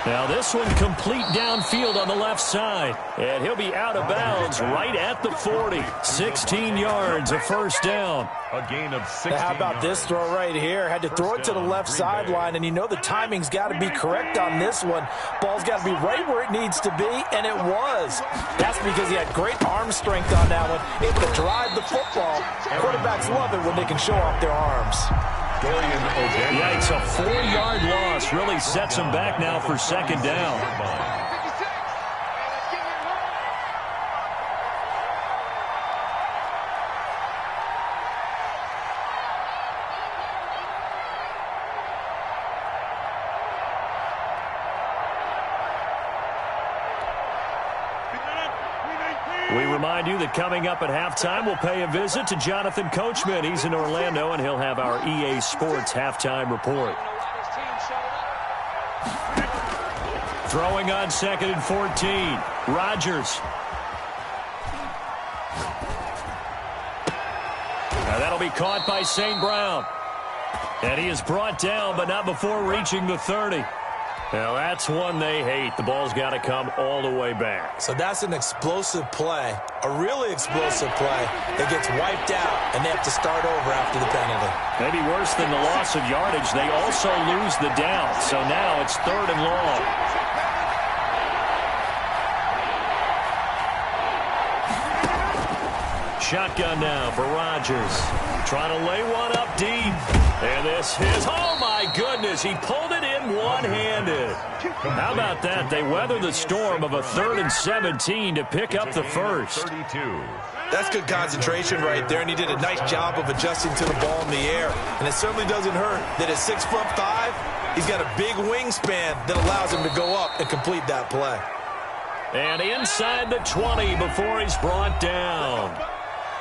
Now this one complete downfield on the left side. And he'll be out of bounds right at the 40. 16 yards, a 1st down. A gain of 16 How about this throw right here? Had to throw it to the left sideline, and you know the timing's got to be correct on this one. Ball's got to be right where it needs to be, and it was. That's because he had great arm strength on that one. Able to drive the football. Quarterbacks love it when they can show off their arms. Yikes, a 4-yard loss really sets him back now for 2nd down. We remind you that coming up at halftime, we'll pay a visit to Jonathan Coachman. He's in Orlando, and he'll have our EA Sports halftime report. Throwing on 2nd and 14. Rodgers. Now that'll be caught by St. Brown. And he is brought down, but not before reaching the 30. Now that's one they hate. The ball's got to come all the way back. So that's an explosive play, a really explosive play that gets wiped out, and they have to start over after the penalty. Maybe worse than the loss of yardage, they also lose the down. So now it's 3rd and long. Shotgun now for Rodgers. Trying to lay one up deep. And this is, oh my goodness, he pulled it in one-handed. How about that? They weather the storm of a 3rd and 17 to pick up the 1st. 32. That's good concentration right there, and he did a nice job of adjusting to the ball in the air. And it certainly doesn't hurt that at 6'5", he's got a big wingspan that allows him to go up and complete that play. And inside the 20 before he's brought down.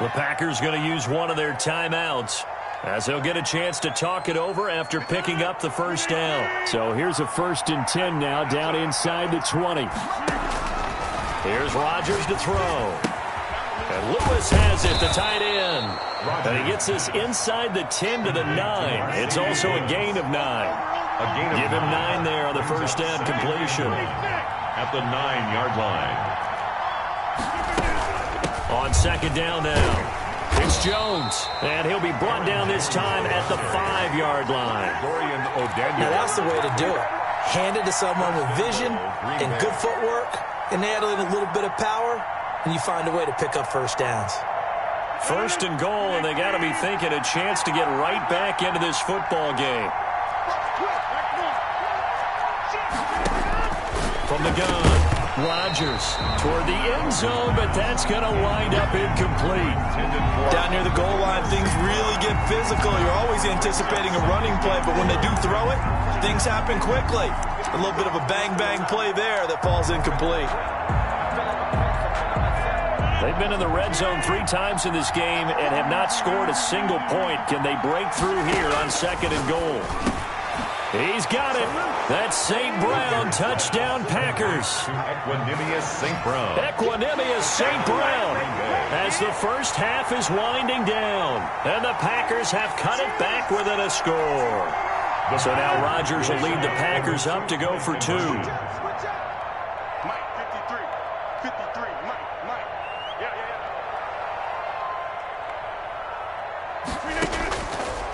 The Packers going to use one of their timeouts, as they'll get a chance to talk it over after picking up the 1st down. So here's a 1st and 10 now, down inside the 20. Here's Rodgers to throw. And Lewis has it, the tight end. And he gets this inside the 10 to the 9. It's also a gain of 9. Give him 9 there on the first down completion. At the 9-yard line. On second down now, it's Jones. And he'll be brought down this time at the 5-yard line. Now that's the way to do it. Hand it to someone with vision and good footwork, and add in a little bit of power, and you find a way to pick up first downs. First and goal, and they got to be thinking a chance to get right back into this football game. From the gun, Rodgers toward the end zone, but that's going to wind up incomplete. Down near the goal line, things really get physical. You're always anticipating a running play, but when they do throw it, things happen quickly. A little bit of a bang-bang play there that falls incomplete. They've been in the red zone 3 times in this game and have not scored a single point. Can they break through here on second and goal? He's got it. That's St. Brown. Touchdown, Packers. Equanimous St. Brown. Equanimous St. Brown. As the first half is winding down. And the Packers have cut it back within a score. So now Rodgers will lead the Packers up to go for 2. Mike, 53. 53. Mike.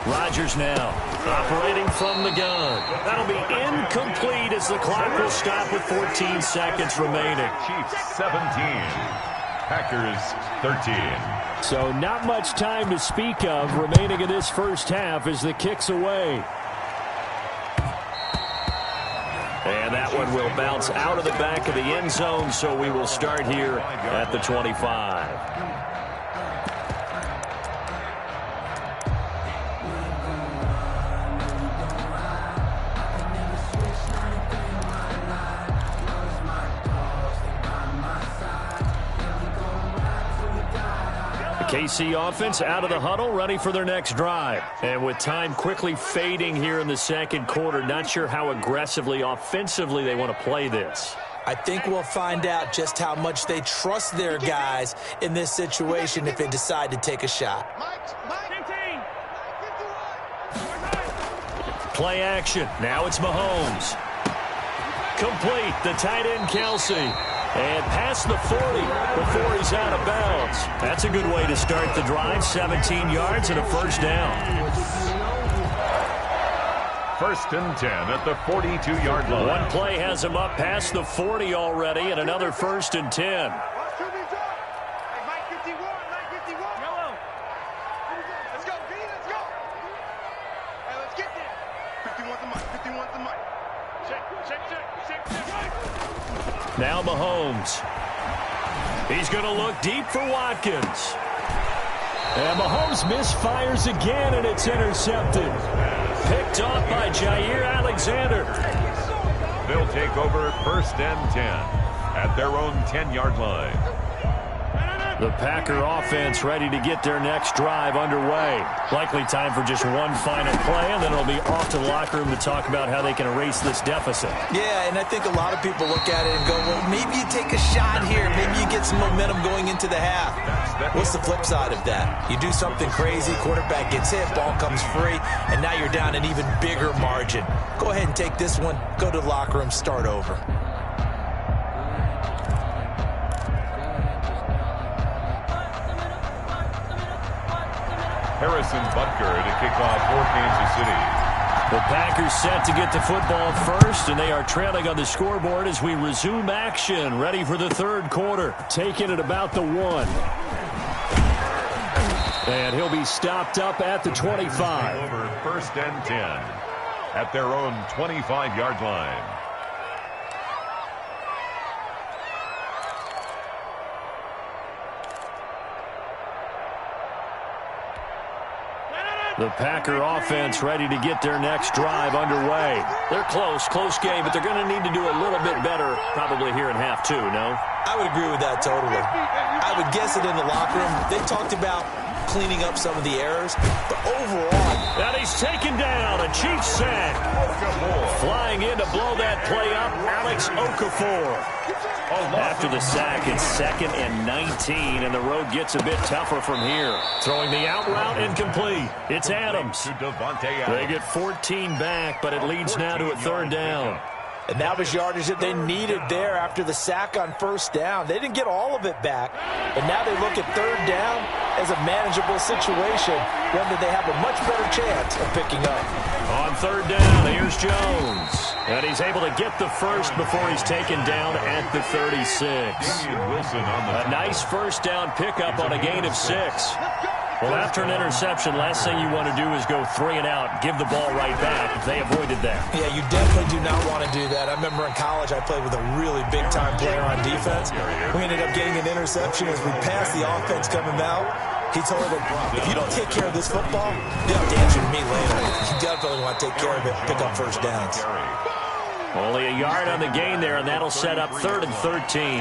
Rodgers now operating from the gun. That'll be incomplete as the clock will stop with 14 seconds remaining. Chiefs 17. Packers 13. So not much time to speak of remaining in this first half as the kick's away. And that one will bounce out of the back of the end zone, so we will start here at the 25. KC offense out of the huddle, ready for their next drive. And with time quickly fading here in the second quarter, not sure how aggressively, offensively they want to play this. I think we'll find out just how much they trust their guys in this situation if they decide to take a shot. Play action. Now it's Mahomes. Complete. The tight end, Kelsey. And past the 40 before he's out of bounds. That's a good way to start the drive. 17 yards and a first down. First and 10 at the 42-yard line. One play has him up past the 40 already, and another first and 10. Now Mahomes. He's going to look deep for Watkins. And Mahomes misfires again, and it's intercepted. Picked off by Jair Alexander. They'll take over first and 10 at their own 10-yard line. The Packer offense ready to get their next drive underway. Likely time for just one final play, and then it'll be off to the locker room to talk about how they can erase this deficit. Yeah, and I think a lot of people look at it and go, well, maybe you take a shot here. Maybe you get some momentum going into the half. What's the flip side of that? You do something crazy, quarterback gets hit, ball comes free, and now you're down an even bigger margin. Go ahead and take this one, go to the locker room, start over. Harrison Butker to kick off for Kansas City. The Packers set to get the football first, and they are trailing on the scoreboard as we resume action, ready for the third quarter. Taking it about the 1. And he'll be stopped up at the 25. Over first and 10 at their own 25-yard line. The Packer offense ready to get their next drive underway. They're close game, but they're going to need to do a little bit better probably here in half 2, no? I would agree with that totally. I would guess it in the locker room. They talked about cleaning up some of the errors, but overall... And he's taken down, a Chiefs sack. Flying in to blow that play up, Alex Okafor. After the sack, it's 2nd and 19, and the road gets a bit tougher from here. Throwing the out route incomplete. It's Adams. They get 14 back, but it leads now to a 3rd down. And that was yardage that they needed there after the sack on 1st down. They didn't get all of it back, but now they look at 3rd down as a manageable situation, one that they have a much better chance of picking up. On 3rd down, here's Jones. And he's able to get the first before he's taken down at the 36. A nice 1st down pickup on a gain of 6. Well, after an interception, last thing you want to do is go 3 and out, give the ball right back. They avoided that. Yeah, you definitely do not want to do that. I remember in college I played with a really big-time player on defense. We ended up getting an interception as we passed the offense coming out. He told him, if you don't take care of this football, you'll have to answer to me later. You definitely want to take care of it, pick up 1st downs. Only a yard on the gain there, and that'll set up 3rd and 13.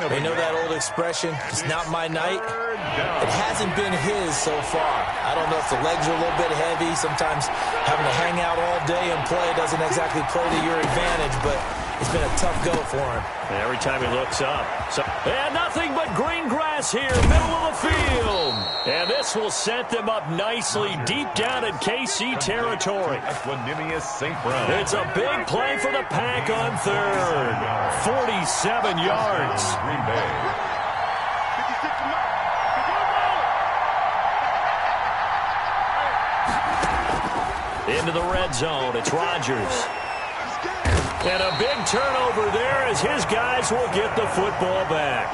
They know that old expression, it's not my night. It hasn't been his so far. I don't know if the legs are a little bit heavy. Sometimes having to hang out all day and play doesn't exactly play to your advantage, but it's been a tough go for him. And every time he looks up. And nothing but green grass here, middle of the field. And this will set them up nicely deep down in KC territory. It's a big play for the Pack on 3rd. 47 yards. Green Bay. Into the red zone, it's Rodgers. And a big turnover there as his guys will get the football back.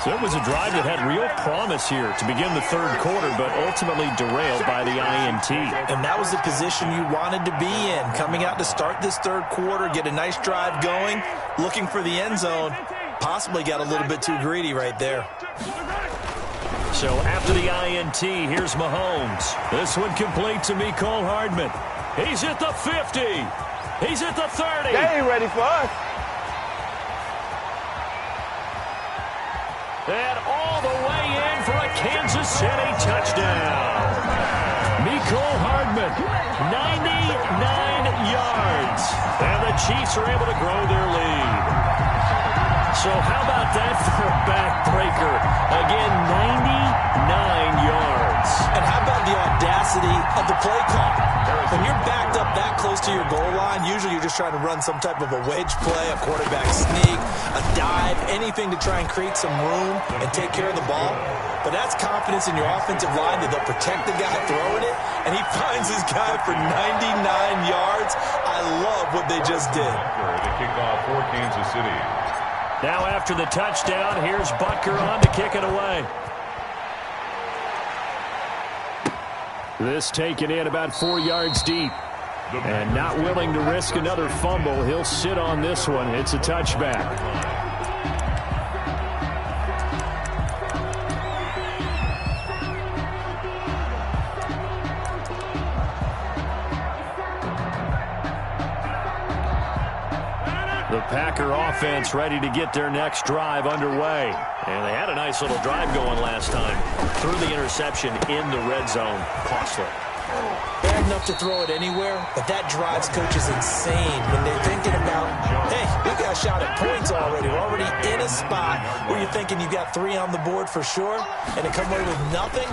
So it was a drive that had real promise here to begin the 3rd quarter, but ultimately derailed by the INT. And that was the position you wanted to be in, coming out to start this 3rd quarter, get a nice drive going, looking for the end zone. Possibly got a little bit too greedy right there. So after the INT, here's Mahomes. This one complete to Mecole Hardman. He's at the 50. He's at the 30. They ain't ready for us. And all the way in for a Kansas City touchdown. Mecole Hardman, 99 yards. And the Chiefs are able to grow their lead. So how about that for a backbreaker? Again, 99 yards. And how about the audacity of the play call? When you're backed up that close to your goal line, usually you're just trying to run some type of a wedge play, a quarterback sneak, a dive, anything to try and create some room and take care of the ball. But that's confidence in your offensive line that they'll protect the guy throwing it, and he finds his guy for 99 yards. I love what they just did. The kickoff for Kansas City. Now after the touchdown, here's Butker on to kick it away. This taken in about 4 yards deep. And not willing to risk another fumble. He'll sit on this one. It's a touchback. The Packer offense ready to get their next drive underway. And they had a nice little drive going last time. Threw the interception in the red zone. Costly. Bad enough to throw it anywhere, but that drives coaches insane when they're thinking about, hey, we got a shot at points already. We're already in a spot where you're thinking you got 3 on the board for sure, and to come away with nothing,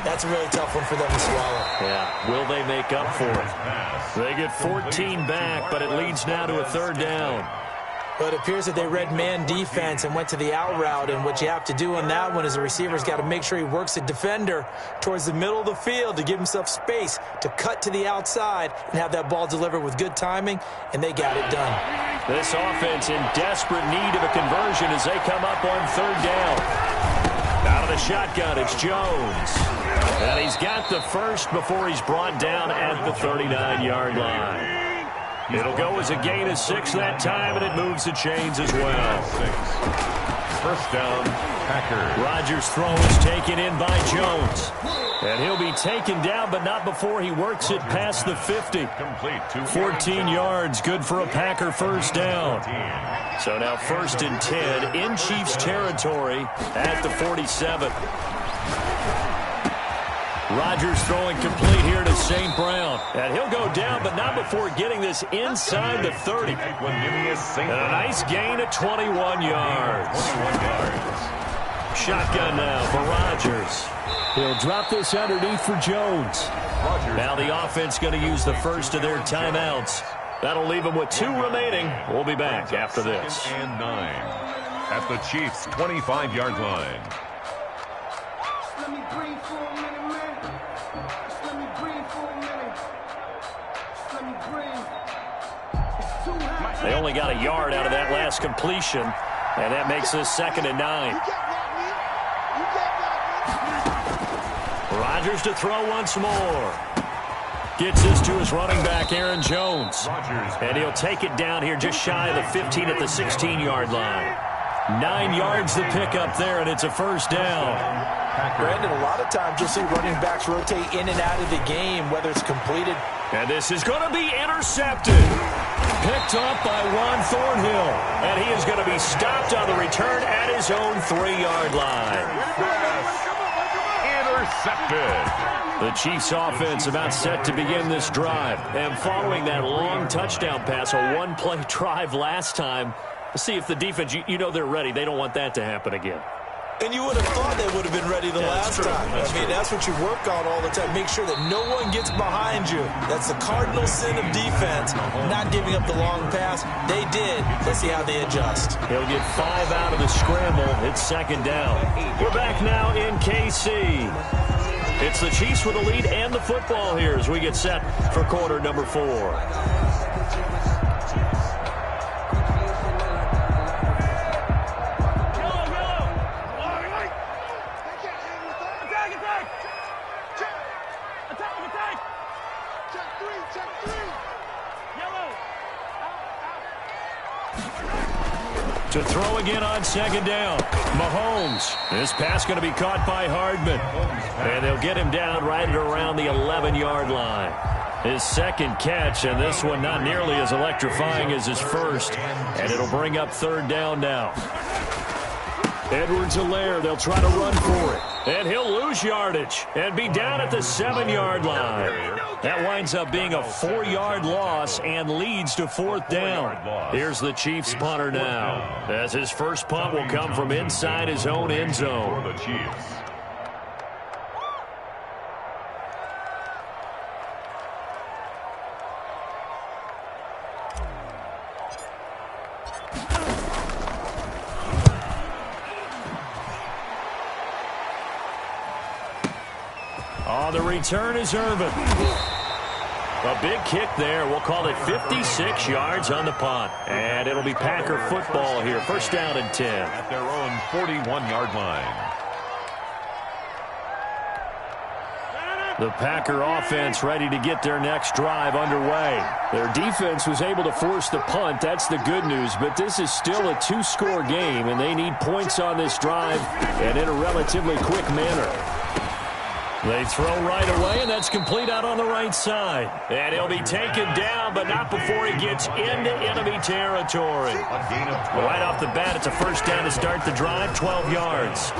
that's a really tough one for them to swallow. Yeah, will they make up for it? They get 14 back, but it leads now to a 3rd down. But it appears that they read man defense and went to the out route, and what you have to do on that one is the receiver's got to make sure he works the defender towards the middle of the field to give himself space to cut to the outside and have that ball delivered with good timing, and they got it done. This offense in desperate need of a conversion as they come up on 3rd down. Out of the shotgun, it's Jones. And he's got the first before he's brought down at the 39-yard line. It'll go as a gain of 6 that time, and it moves the chains as well. 1st down, Packers. Rodgers' throw is taken in by Jones. And he'll be taken down, but not before he works it past the 50. 14 yards, good for a Packer 1st down. So now 1st and 10 in Chiefs territory at the 47. Rodgers throwing complete here to St. Brown. And he'll go down, but not before getting this inside the 30. And a nice gain of 21 yards. Shotgun now for Rodgers. He'll drop this underneath for Jones. Now the offense going to use the first of their timeouts. That'll leave them with 2 remaining. We'll be back after this. 2nd and 9 at the Chiefs' 25-yard line. They only got a yard out of that last completion, and that makes this 2nd and 9. Rodgers to throw once more. Gets this to his running back, Aaron Jones. And he'll take it down here just shy of the 15 at the 16-yard line. 9 yards to pick up there, and it's a first down. Brandon, a lot of times you'll see running backs rotate in and out of the game, whether it's completed. And this is going to be intercepted. Picked up by Juan Thornhill. And he is going to be stopped on the return at his own 3-yard line. Intercepted. The Chiefs offense about set to begin this drive. And following that long touchdown pass, a one-play drive last time, let's see if the defense, you know they're ready. They don't want that to happen again. And you would have thought they would have been ready the last time. I mean, that's what you work on all the time. Make sure that no one gets behind you. That's the cardinal sin of defense, not giving up the long pass. They did. Let's see how they adjust. He'll get 5 out of the scramble. It's 2nd down. We're back now in KC. It's the Chiefs with the lead and the football here as we get set for quarter number 4. To throw again on 2nd down. Mahomes. This pass going to be caught by Hardman. And they'll get him down right at around the 11-yard line. His 2nd catch, and this one not nearly as electrifying as his first. And it'll bring up 3rd down now. Edwards-Helaire, they'll try to run for it. And he'll lose yardage and be down at the 7-yard line. That winds up being a 4-yard loss and leads to 4th down. Here's the Chiefs punter now, as his first punt will come from inside his own end zone. For the Chiefs. On the return is Irvin. A big kick there. We'll call it 56 yards on the punt. And it'll be Packer football here. First down and 10. At their own 41-yard line. The Packer offense ready to get their next drive underway. Their defense was able to force the punt. That's the good news. But this is still a 2-score game, and they need points on this drive and in a relatively quick manner. They throw right away, and that's complete out on the right side. And he'll be taken down, but not before he gets into enemy territory. Right off the bat, it's a first down to start the drive, 12 yards.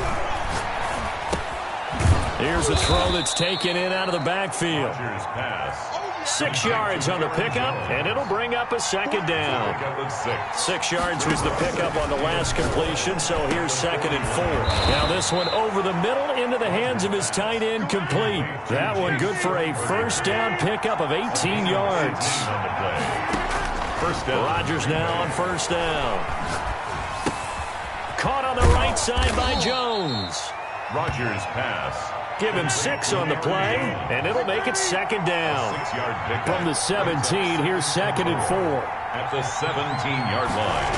Here's a throw that's taken in out of the backfield. 6 yards on the pickup, and it'll bring up a 2nd down. 6 yards was the pickup on the last completion, so here's 2nd and 4. Now this one over the middle into the hands of his tight end, complete. That one good for a first down pickup of 18 yards. Rodgers now on first down. Caught on the right side by Jones. Rodgers pass. Give him 6 on the play, and it'll make it 2nd down. 6-yard pickup. From the 17, here's 2nd and 4. At the 17-yard line.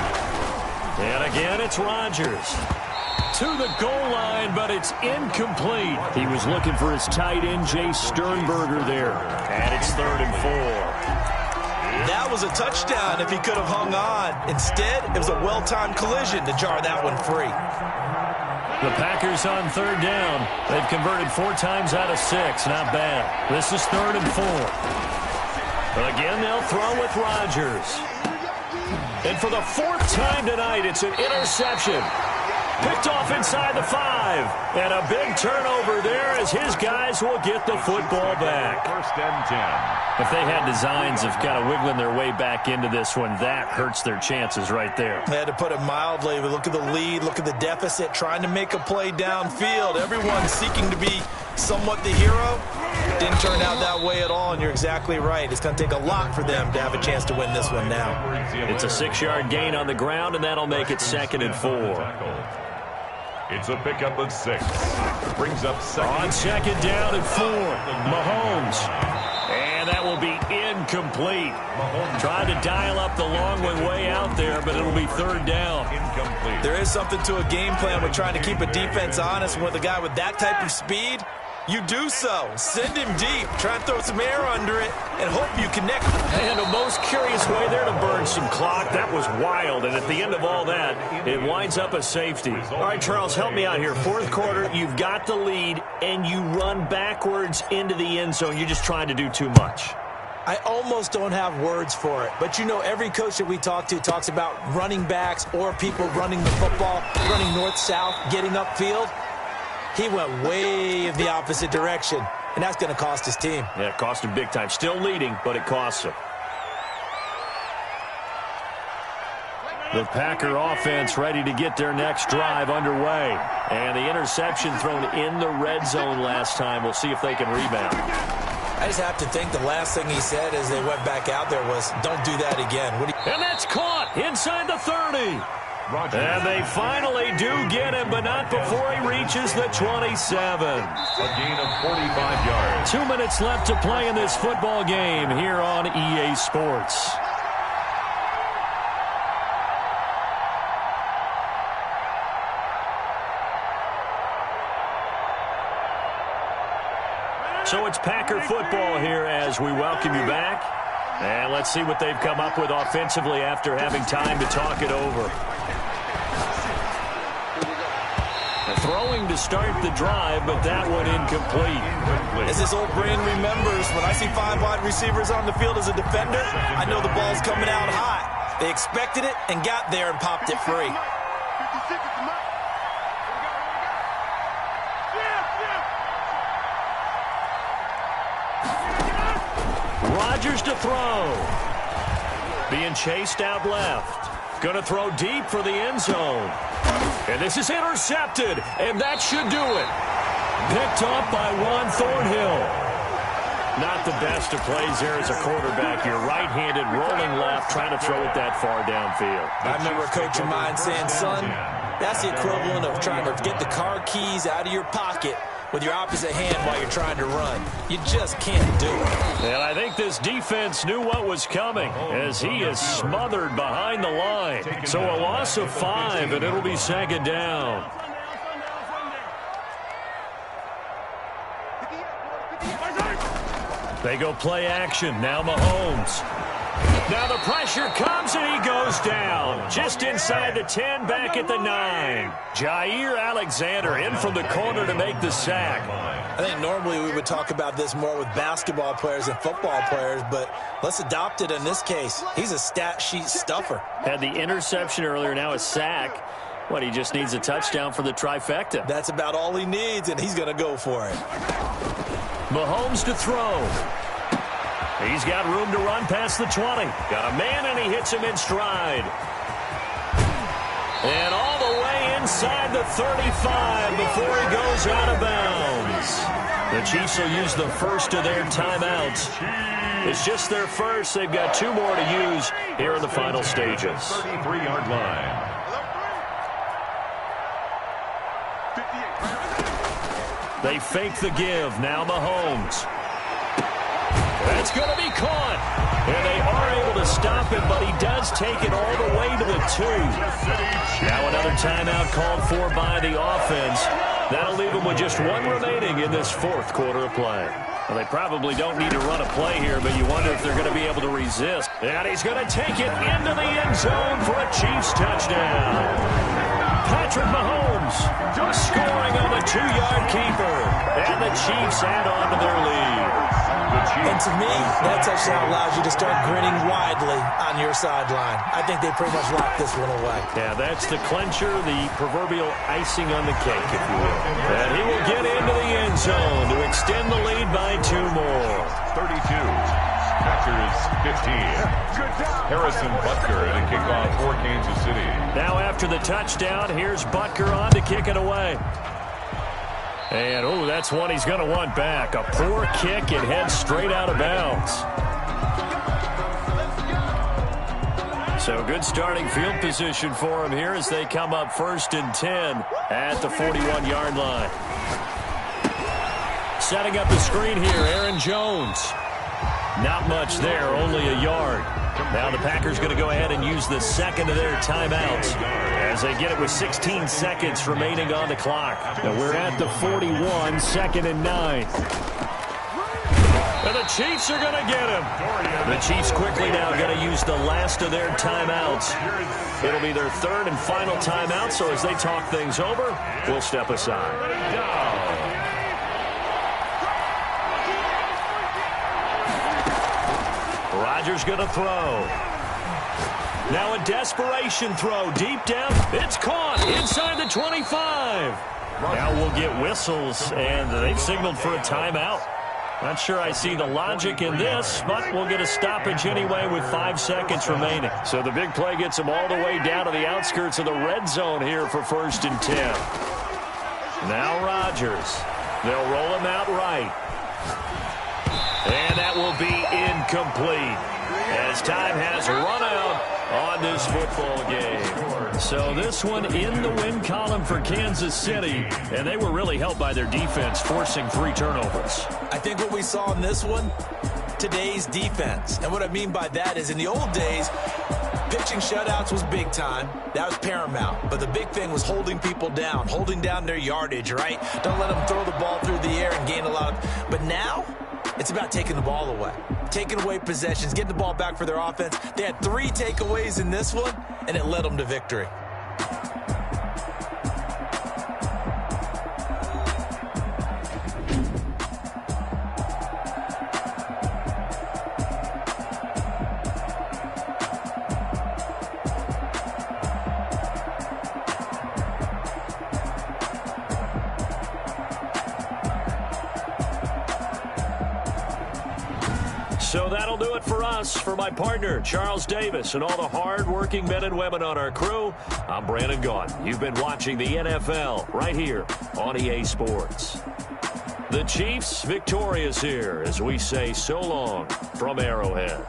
And again, it's Rodgers. To the goal line, but it's incomplete. He was looking for his tight end, Jay Sternberger there. And it's 3rd and 4. That was a touchdown if he could have hung on. Instead, it was a well-timed collision to jar that one free. The Packers on 3rd down. They've converted 4 times out of 6. Not bad. This is 3rd and 4. Again, they'll throw with Rodgers. And for the 4th time tonight, it's an interception. Picked off inside the 5. And a big turnover there as his guys will get the football back. First and 10. If they had designs of kind of wiggling their way back into this one, that hurts their chances right there. They had to put it mildly. But look at the lead, look at the deficit, trying to make a play downfield. Everyone seeking to be somewhat the hero. Didn't turn out that way at all, and you're exactly right. It's going to take a lot for them to have a chance to win this one now. It's a 6-yard gain on the ground, and that'll make it 2nd and 4. It's a pickup of 6. Brings up second. On 2nd down and 4. Mahomes. And that will be incomplete. Trying to dial up the long one way out there, but it'll be 3rd down. Incomplete. There is something to a game plan with trying to keep a defense honest. With a guy with that type of speed, you do so. Send him deep. Try and throw some air under it and hope you connect. And a most curious way there to burn some clock. That was wild. And at the end of all that, it winds up a safety. All right, Charles, help me out here. 4th quarter, you've got the lead, and you run backwards into the end zone. You're just trying to do too much. I almost don't have words for it. But, you know, every coach that we talk to talks about running backs or people running the football, running north-south, getting upfield. He went way in the opposite direction, and that's going to cost his team. Yeah, it cost him big time. Still leading, but it costs him. The Packer offense ready to get their next drive underway. And the interception thrown in the red zone last time. We'll see if they can rebound. I just have to think the last thing he said as they went back out there was, don't do that again. And that's caught inside the 30. And they finally do get him, but not before he reaches the 27. A gain of 45 yards. 2 minutes left to play in this football game here on EA Sports. So it's Packer football here as we welcome you back. And let's see what they've come up with offensively after having time to talk it over. Throwing to start the drive, but that one incomplete. As this old brain remembers, when I see 5 wide receivers on the field as a defender, I know the ball's coming out high. They expected it and got there and popped it free. Rodgers to throw. Being chased out left. Going to throw deep for the end zone. And this is intercepted, and that should do it. Picked up by Juan Thornhill. Not the best of plays there as a quarterback. You're right-handed, rolling left, trying to throw it that far downfield. I remember a coach of mine saying, son, that's the equivalent of trying to get the car keys out of your pocket with your opposite hand while you're trying to run. You just can't do it. And I think this defense knew what was coming as he is smothered behind the line. So a loss of 5, and it'll be 2nd down. They go play action. Now Mahomes. Now the pressure comes, and he goes down. Just inside the 10, back at the 9. Jair Alexander in from the corner to make the sack. I think normally we would talk about this more with basketball players and football players, but let's adopt it in this case. He's a stat sheet stuffer. Had the interception earlier, now a sack. What, he just needs a touchdown for the trifecta. That's about all he needs, and he's going to go for it. Mahomes to throw. He's got room to run past the 20. Got a man, and he hits him in stride. And all the way inside the 35 before he goes out of bounds. The Chiefs will use the first of their timeouts. It's just their first. They've got 2 more to use here in the final stages. 33-yard line. They fake the give. Now Mahomes. That's going to be caught. And they are able to stop him, but he does take it all the way to the 2. Now another timeout called for by the offense. That'll leave them with just 1 remaining in this 4th quarter of play. Well, they probably don't need to run a play here, but you wonder if they're going to be able to resist. And he's going to take it into the end zone for a Chiefs touchdown. Patrick Mahomes scoring on the 2-yard keeper. And the Chiefs add on to their lead. The And to me, that touchdown allows you to start grinning widely on your sideline. I think they pretty much locked this one away. Yeah, that's the clincher, the proverbial icing on the cake, if you will. And he will get into the end zone to extend the lead by 2 more. 32. Packers 15. Harrison Butker in a kickoff for Kansas City. Now after the touchdown, here's Butker on to kick it away. And, oh, that's one he's going to want back. A poor kick. It heads straight out of bounds. So good starting field position for him here as they come up 1st and 10 at the 41-yard line. Setting up the screen here, Aaron Jones. Not much there, only a yard. Now the Packers going to go ahead and use the second of their timeouts as they get it with 16 seconds remaining on the clock. And we're at the 41, 2nd and 9. And the Chiefs are going to get him. The Chiefs quickly now going to use the last of their timeouts. It'll be their 3rd and final timeout, so as they talk things over, we'll step aside. Rodgers going to throw. Now a desperation throw deep down. It's caught inside the 25. Now we'll get whistles, and they've signaled for a timeout. Not sure I see the logic in this, but we'll get a stoppage anyway with 5 seconds remaining. So the big play gets them all the way down to the outskirts of the red zone here for 1st and 10. Now Rodgers. They'll roll him out right. And that will be incomplete as time has run out on this football game. So this one in the win column for Kansas City, and they were really helped by their defense, forcing 3 turnovers. I think what we saw in this one, today's defense. And what I mean by that is in the old days, pitching shutouts was big time. That was paramount. But the big thing was holding people down, holding down their yardage, right? Don't let them throw the ball through the air and gain a lot of... But now, it's about taking the ball away. Taking away possessions, getting the ball back for their offense. They had 3 takeaways in this one, and it led them to victory. So that'll do it for us. For my partner, Charles Davis, and all the hard-working men and women on our crew, I'm Brandon Gaudin. You've been watching the NFL right here on EA Sports. The Chiefs victorious here as we say so long from Arrowhead.